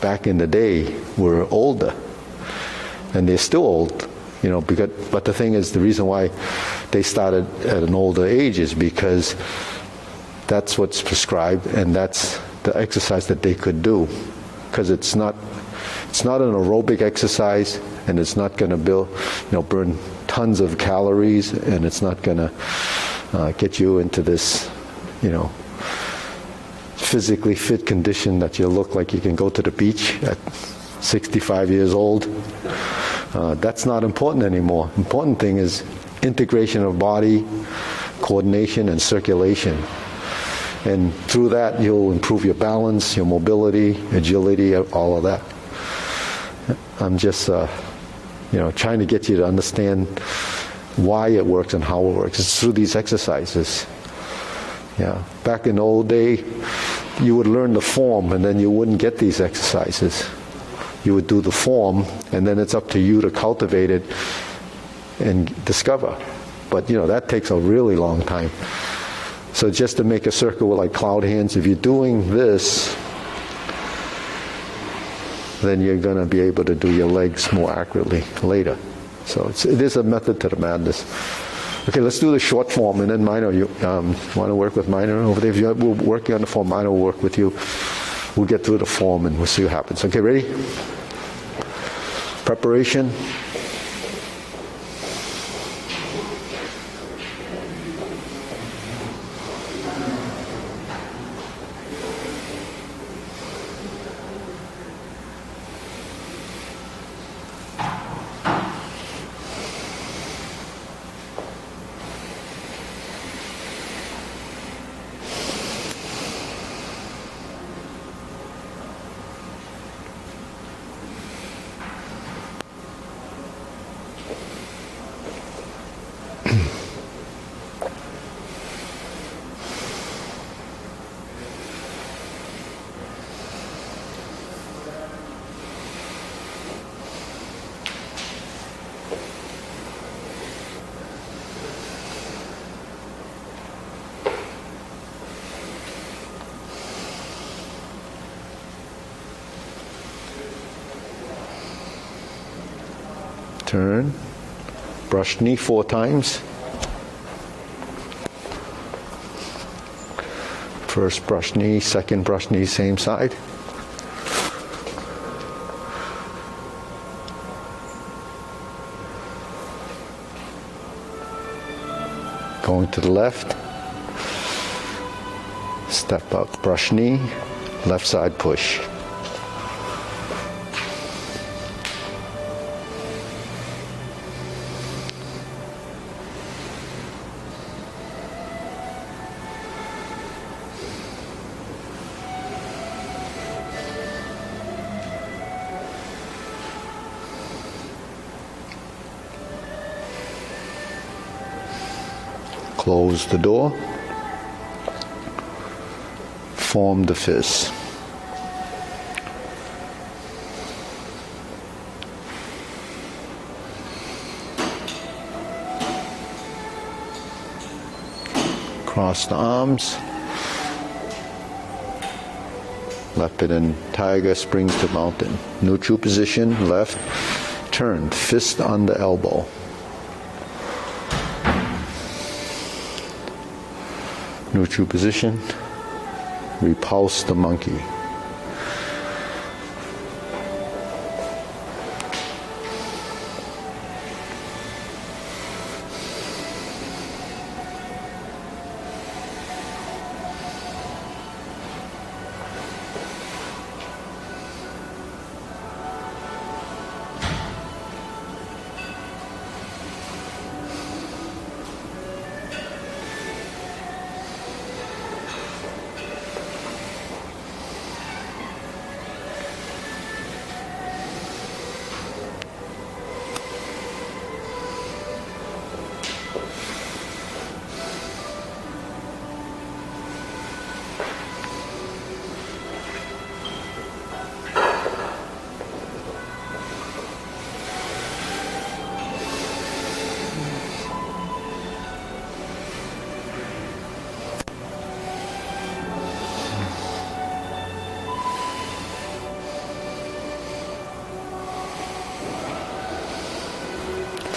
back in the day were older. And they're still old, but the thing is, the reason why they started at an older age is because that's what's prescribed and that's the exercise that they could do. Because it's not an aerobic exercise, and it's not going to burn tons of calories, and it's not going to get you into this, physically fit condition that you look like you can go to the beach at 65 years old. That's not important anymore. Important thing is integration of body, coordination, and circulation. And through that, you'll improve your balance, your mobility, agility, all of that. I'm just, trying to get you to understand why it works and how it works. It's through these exercises. Yeah. Back in the old day, you would learn the form, and then you wouldn't get these exercises. You would do the form, and then it's up to you to cultivate it and discover. But, that takes a really long time. So just to make a circle with like cloud hands, if you're doing this, then you're going to be able to do your legs more accurately later. So it is a method to the madness. Okay, let's do the short form, and then Mino, you want to work with Mino over there? If you're working on the form, Mino will work with you. We'll get through the form and we'll see what happens. Okay, ready? Preparation. Turn. Brush knee 4 times. First brush knee, second brush knee, same side. Going to the left. Step up, brush knee, left side push. Close the door. Form the fist. Cross the arms. Leopard tiger, springs to mountain. Neutral position, left. Turn, fist on the elbow. Neutral position. Repulse the monkey.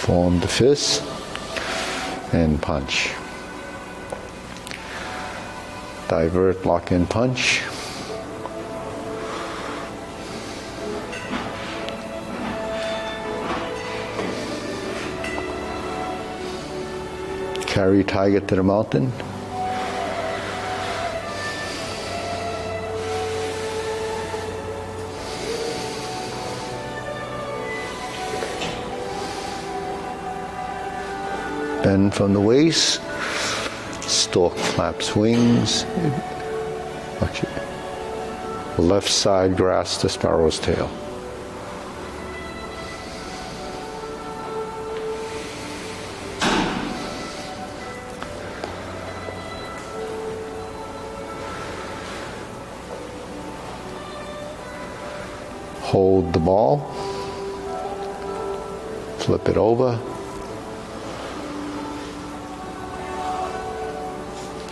Form the fist and punch. Divert, lock in, punch. Carry tiger to the mountain. Bend from the waist. Stork flaps wings. Watch it. Left side grasp the sparrow's tail. Hold the ball. Flip it over.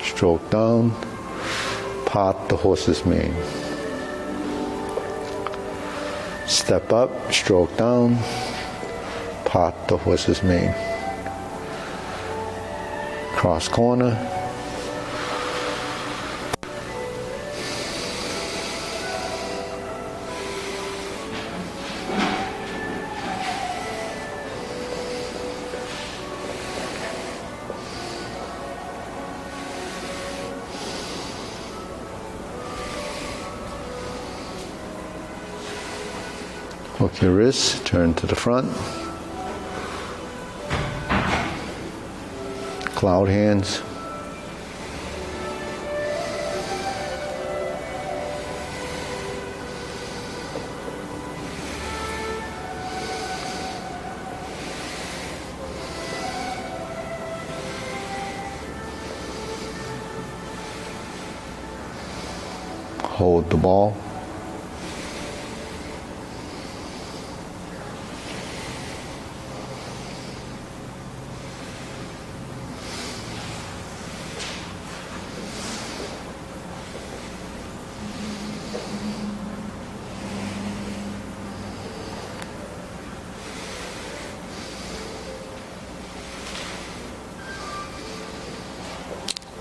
Stroke down, part the horse's mane. Step up, stroke down, part the horse's mane. Cross corner. Hook your wrist, turn to the front. Cloud hands. Hold the ball.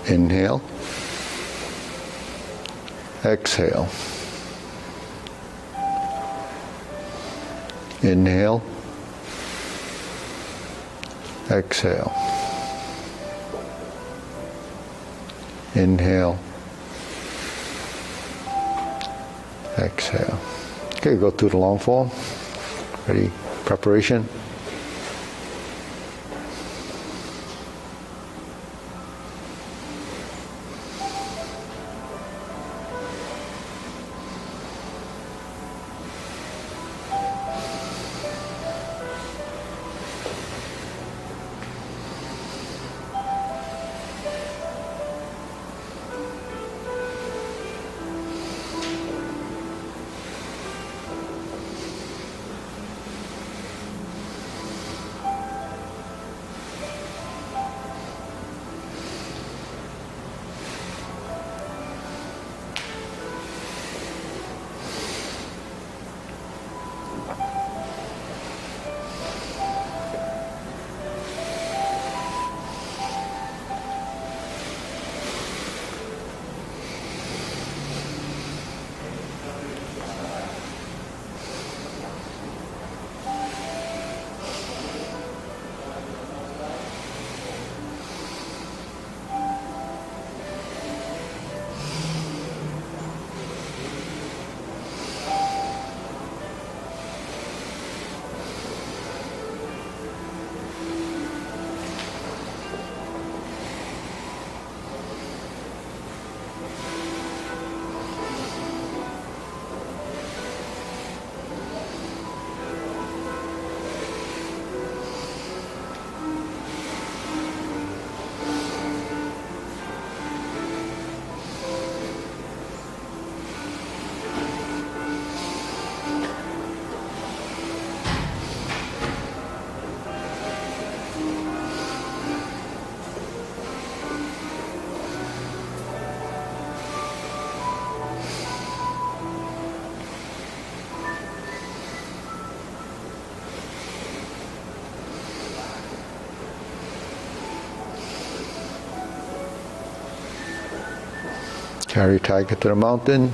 Inhale. Exhale. Inhale. Exhale. Inhale. Exhale. Okay, go through the long form. Ready? Preparation. Carry tiger to the mountain.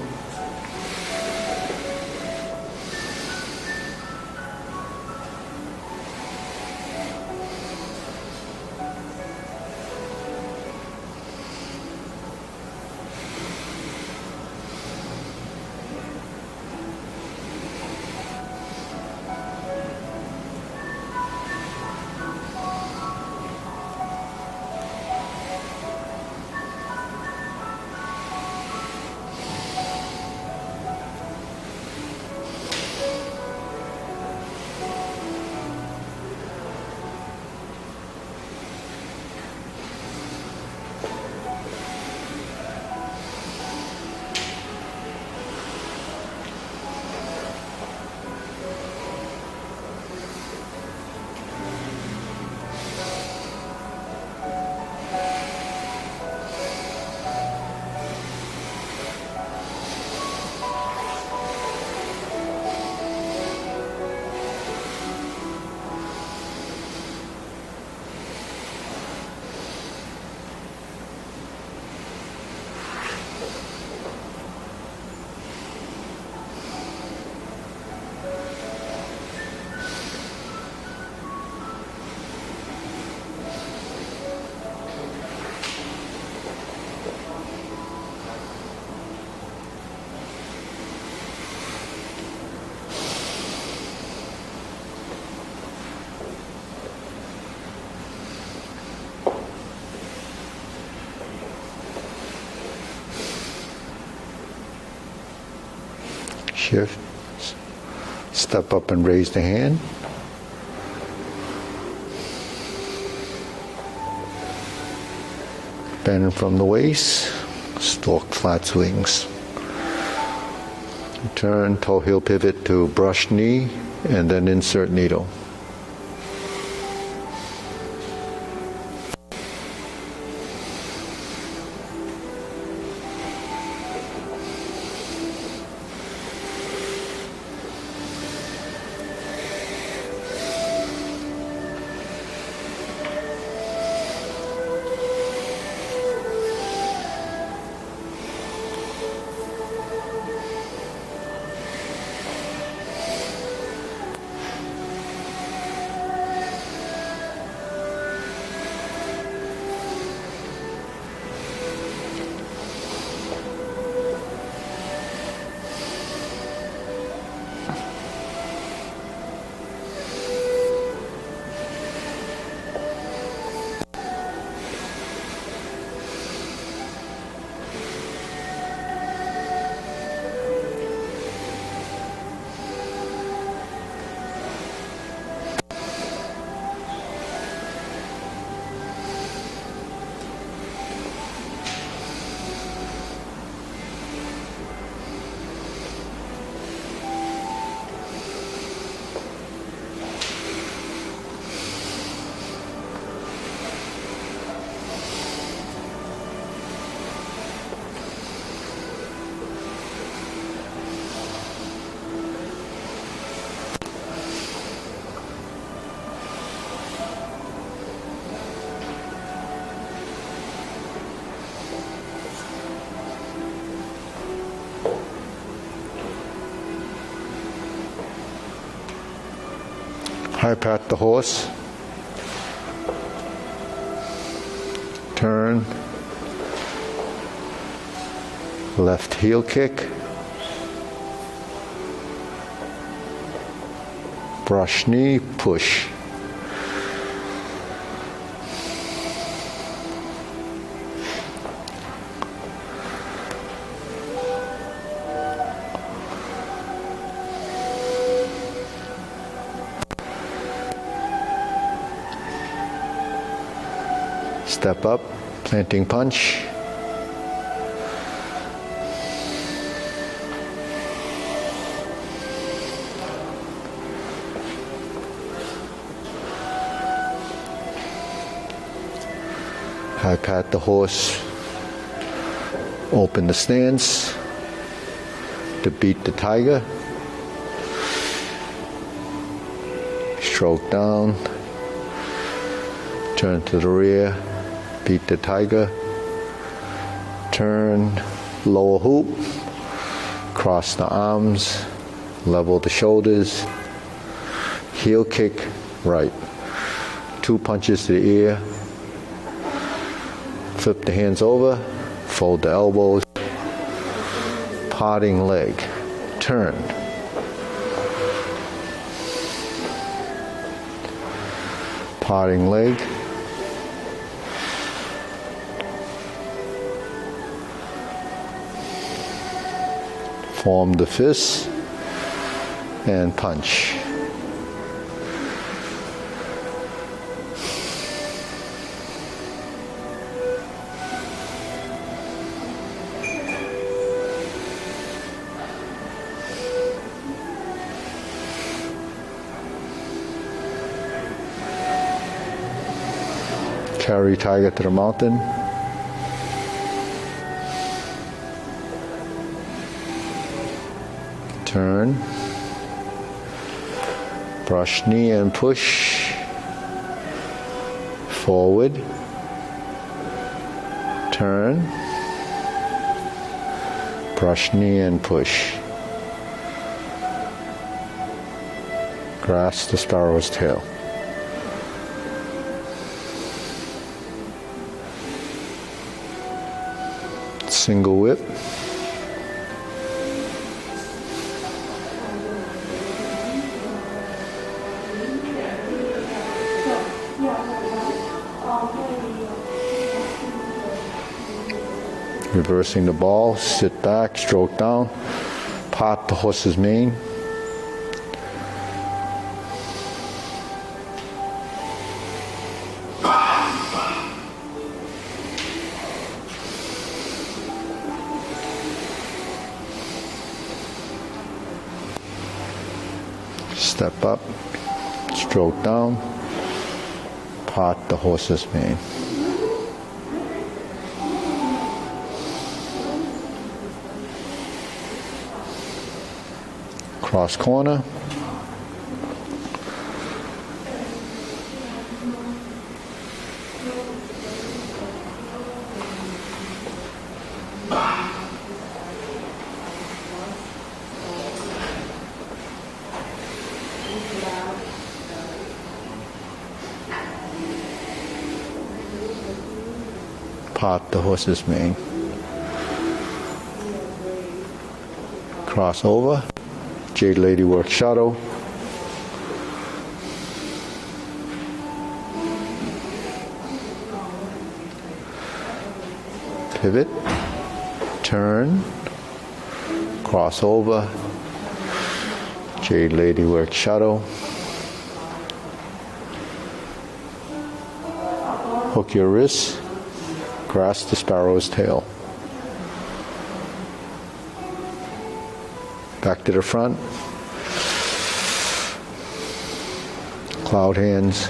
Shift. Step up and raise the hand. Bend from the waist. Stalk flat wings. Turn, toe heel pivot to brush knee, and then insert needle. High pat the horse. Turn. Left heel kick. Brush knee, push. Step up, planting punch. High pat the horse. Open the stance to beat the tiger. Stroke down. Turn to the rear. Beat the tiger. Turn. lower hoop, cross the arms, level the shoulders, heel kick, right. 2 punches to the ear, flip the hands over, fold the elbows, parting leg, turn. Parting leg, form the fist, and punch. Carry tiger to the mountain. Turn. Brush knee and push. Forward. Turn. Brush knee and push. Grasp the sparrow's tail. Single whip. Reversing the ball, sit back, stroke down, part the horse's mane. Step up, stroke down, part the horse's mane. Cross corner. Part the horse's mane. Cross over. Jade Lady work shadow. Pivot. Turn. Cross over. Jade Lady work shadow. Hook your wrist. Grasp the sparrow's tail. Back to the front. Cloud hands.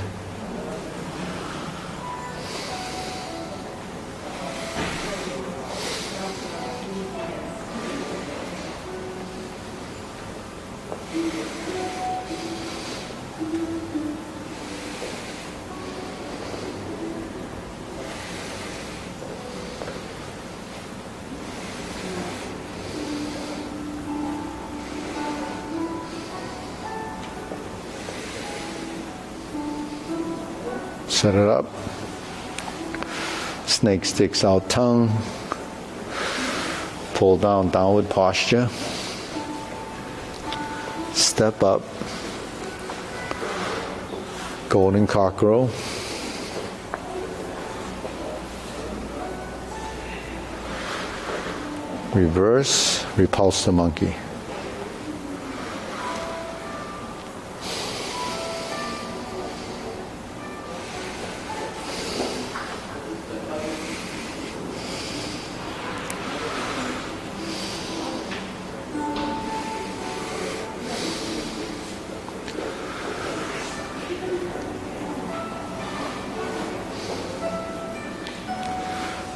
Set it up. Snake sticks out tongue. Pull down, downward posture. Step up. Golden cockerel. Reverse, repulse the monkey.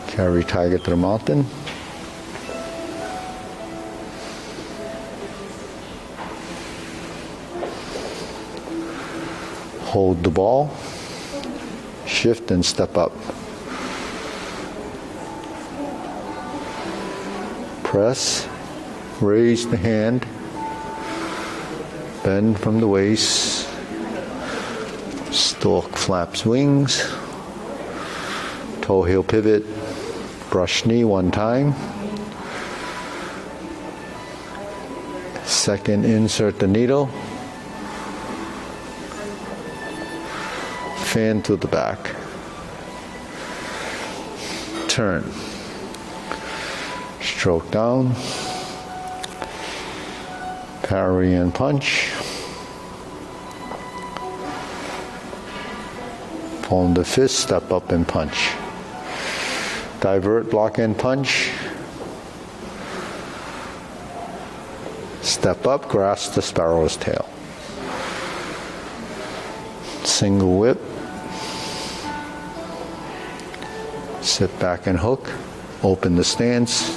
Carry tiger to the mountain. Hold the ball. Shift and step up. Press, raise the hand, bend from the waist, stork flaps wings, toe heel pivot, brush knee one time. Second, insert the needle, fan to the back, turn, stroke down, parry and punch, palm the fist, step up and punch, divert, block and punch, step up, grasp the sparrow's tail, single whip, sit back and hook, open the stance,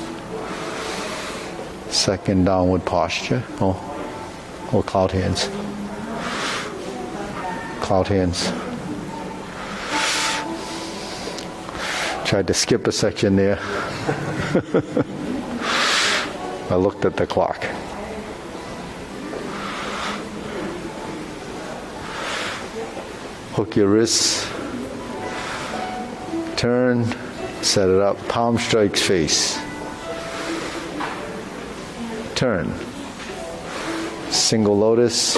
second downward posture, or cloud hands. Cloud hands. Tried to skip a section there. I looked at the clock. Hook your wrists, turn, set it up, palm strikes face. Turn. Single lotus.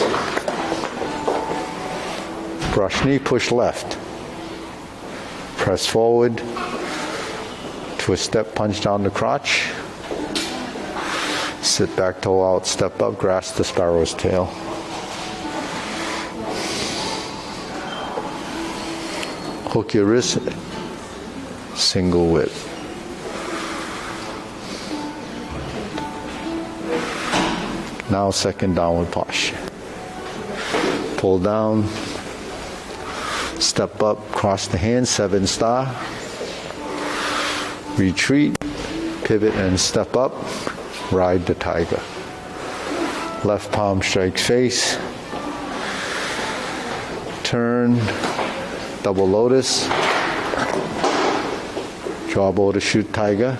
Brush knee, push left. Press forward. Twist step, punch down the crotch. Sit back, toe out, step up, grasp the sparrow's tail. Hook your wrist, single whip. Now second downward posture. Pull down, step up, cross the hands, 7 star. Retreat, pivot and step up, ride the tiger. Left palm strikes face. Turn, double lotus. Draw bow to shoot tiger.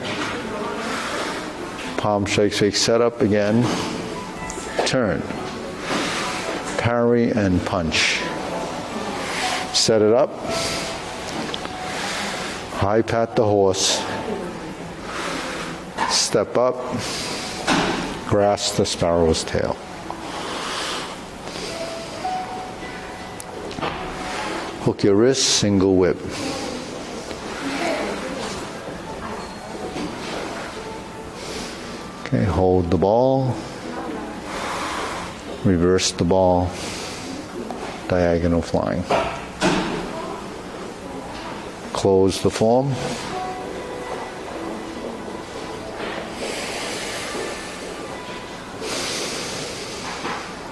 Palm strikes face, set up again. Turn, parry and punch. Set it up, high pat the horse, step up, grasp the sparrow's tail. Hook your wrist, single whip. Okay, hold the ball. Reverse the ball, diagonal flying. Close the form.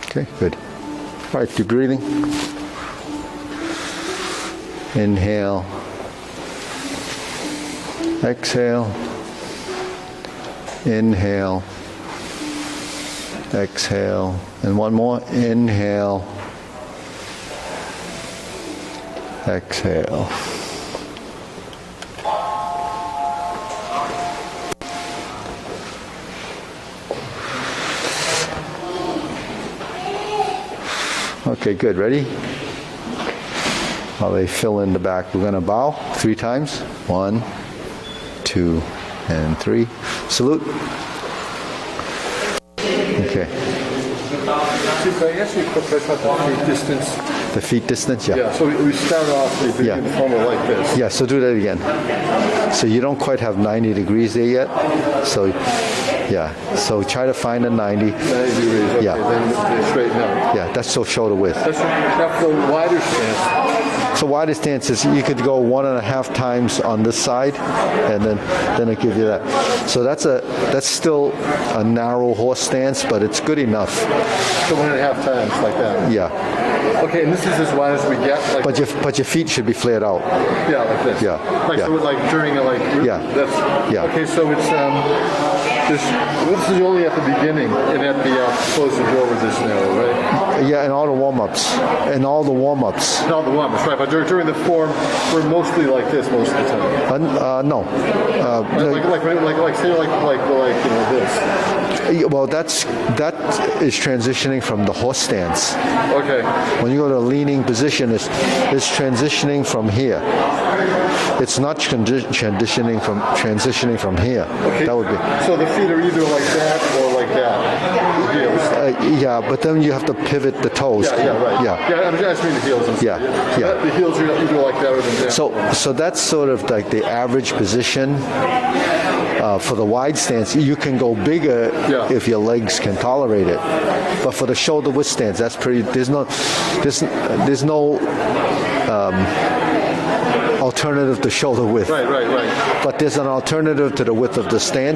Okay, good. All right, keep breathing. Inhale. Exhale. Inhale. Exhale. And one more. Inhale. Exhale. Okay, good. Ready? While they fill in the back, we're going to bow 3 times. 1, 2, and 3. Salute. Okay. Can I ask you a quick question about the feet distance? The feet distance, yeah. Yeah, so we start off the Yeah. formal like this. Yeah, so do that again. So you don't quite have 90 degrees there yet. So, yeah. So try to find a 90. 90 degrees, okay, Yeah. then they straighten out. Yeah, that's so shoulder width. That's the wider stance. So wider stance is you could go 1.5 times on this side, and then it gives you that. So that's still a narrow horse stance, but it's good enough. So 1.5 times like that. Yeah. Okay, and this is as wide as we get. Like, But your feet should be flared out. yeah, like this. Yeah, Like yeah. so, like during a like. Yeah. That's Yeah. Okay, so it's this is only at the beginning and at the close the door with this narrow, right? Yeah, and all the warm-ups. And all the warm-ups. Not the one, that's right. But during the form, we're mostly like this most of the time. No. Like say like you know this. Well, that is transitioning from the horse stance. Okay. When you go to a leaning position, it's transitioning from here. It's not transitioning from here. Okay. That would be. So the feet are either like that or like that. The heels. Yeah, but then you have to pivot the toes. Yeah, right. Yeah. I'm just mean the heels. Yeah. The heels are either like that or than that. So that's sort of like the average position. For the wide stance, you can go bigger if your legs can tolerate it. But for the shoulder width stance, that's pretty. There's no alternative to shoulder width. Right. But there's an alternative to the width of the stance.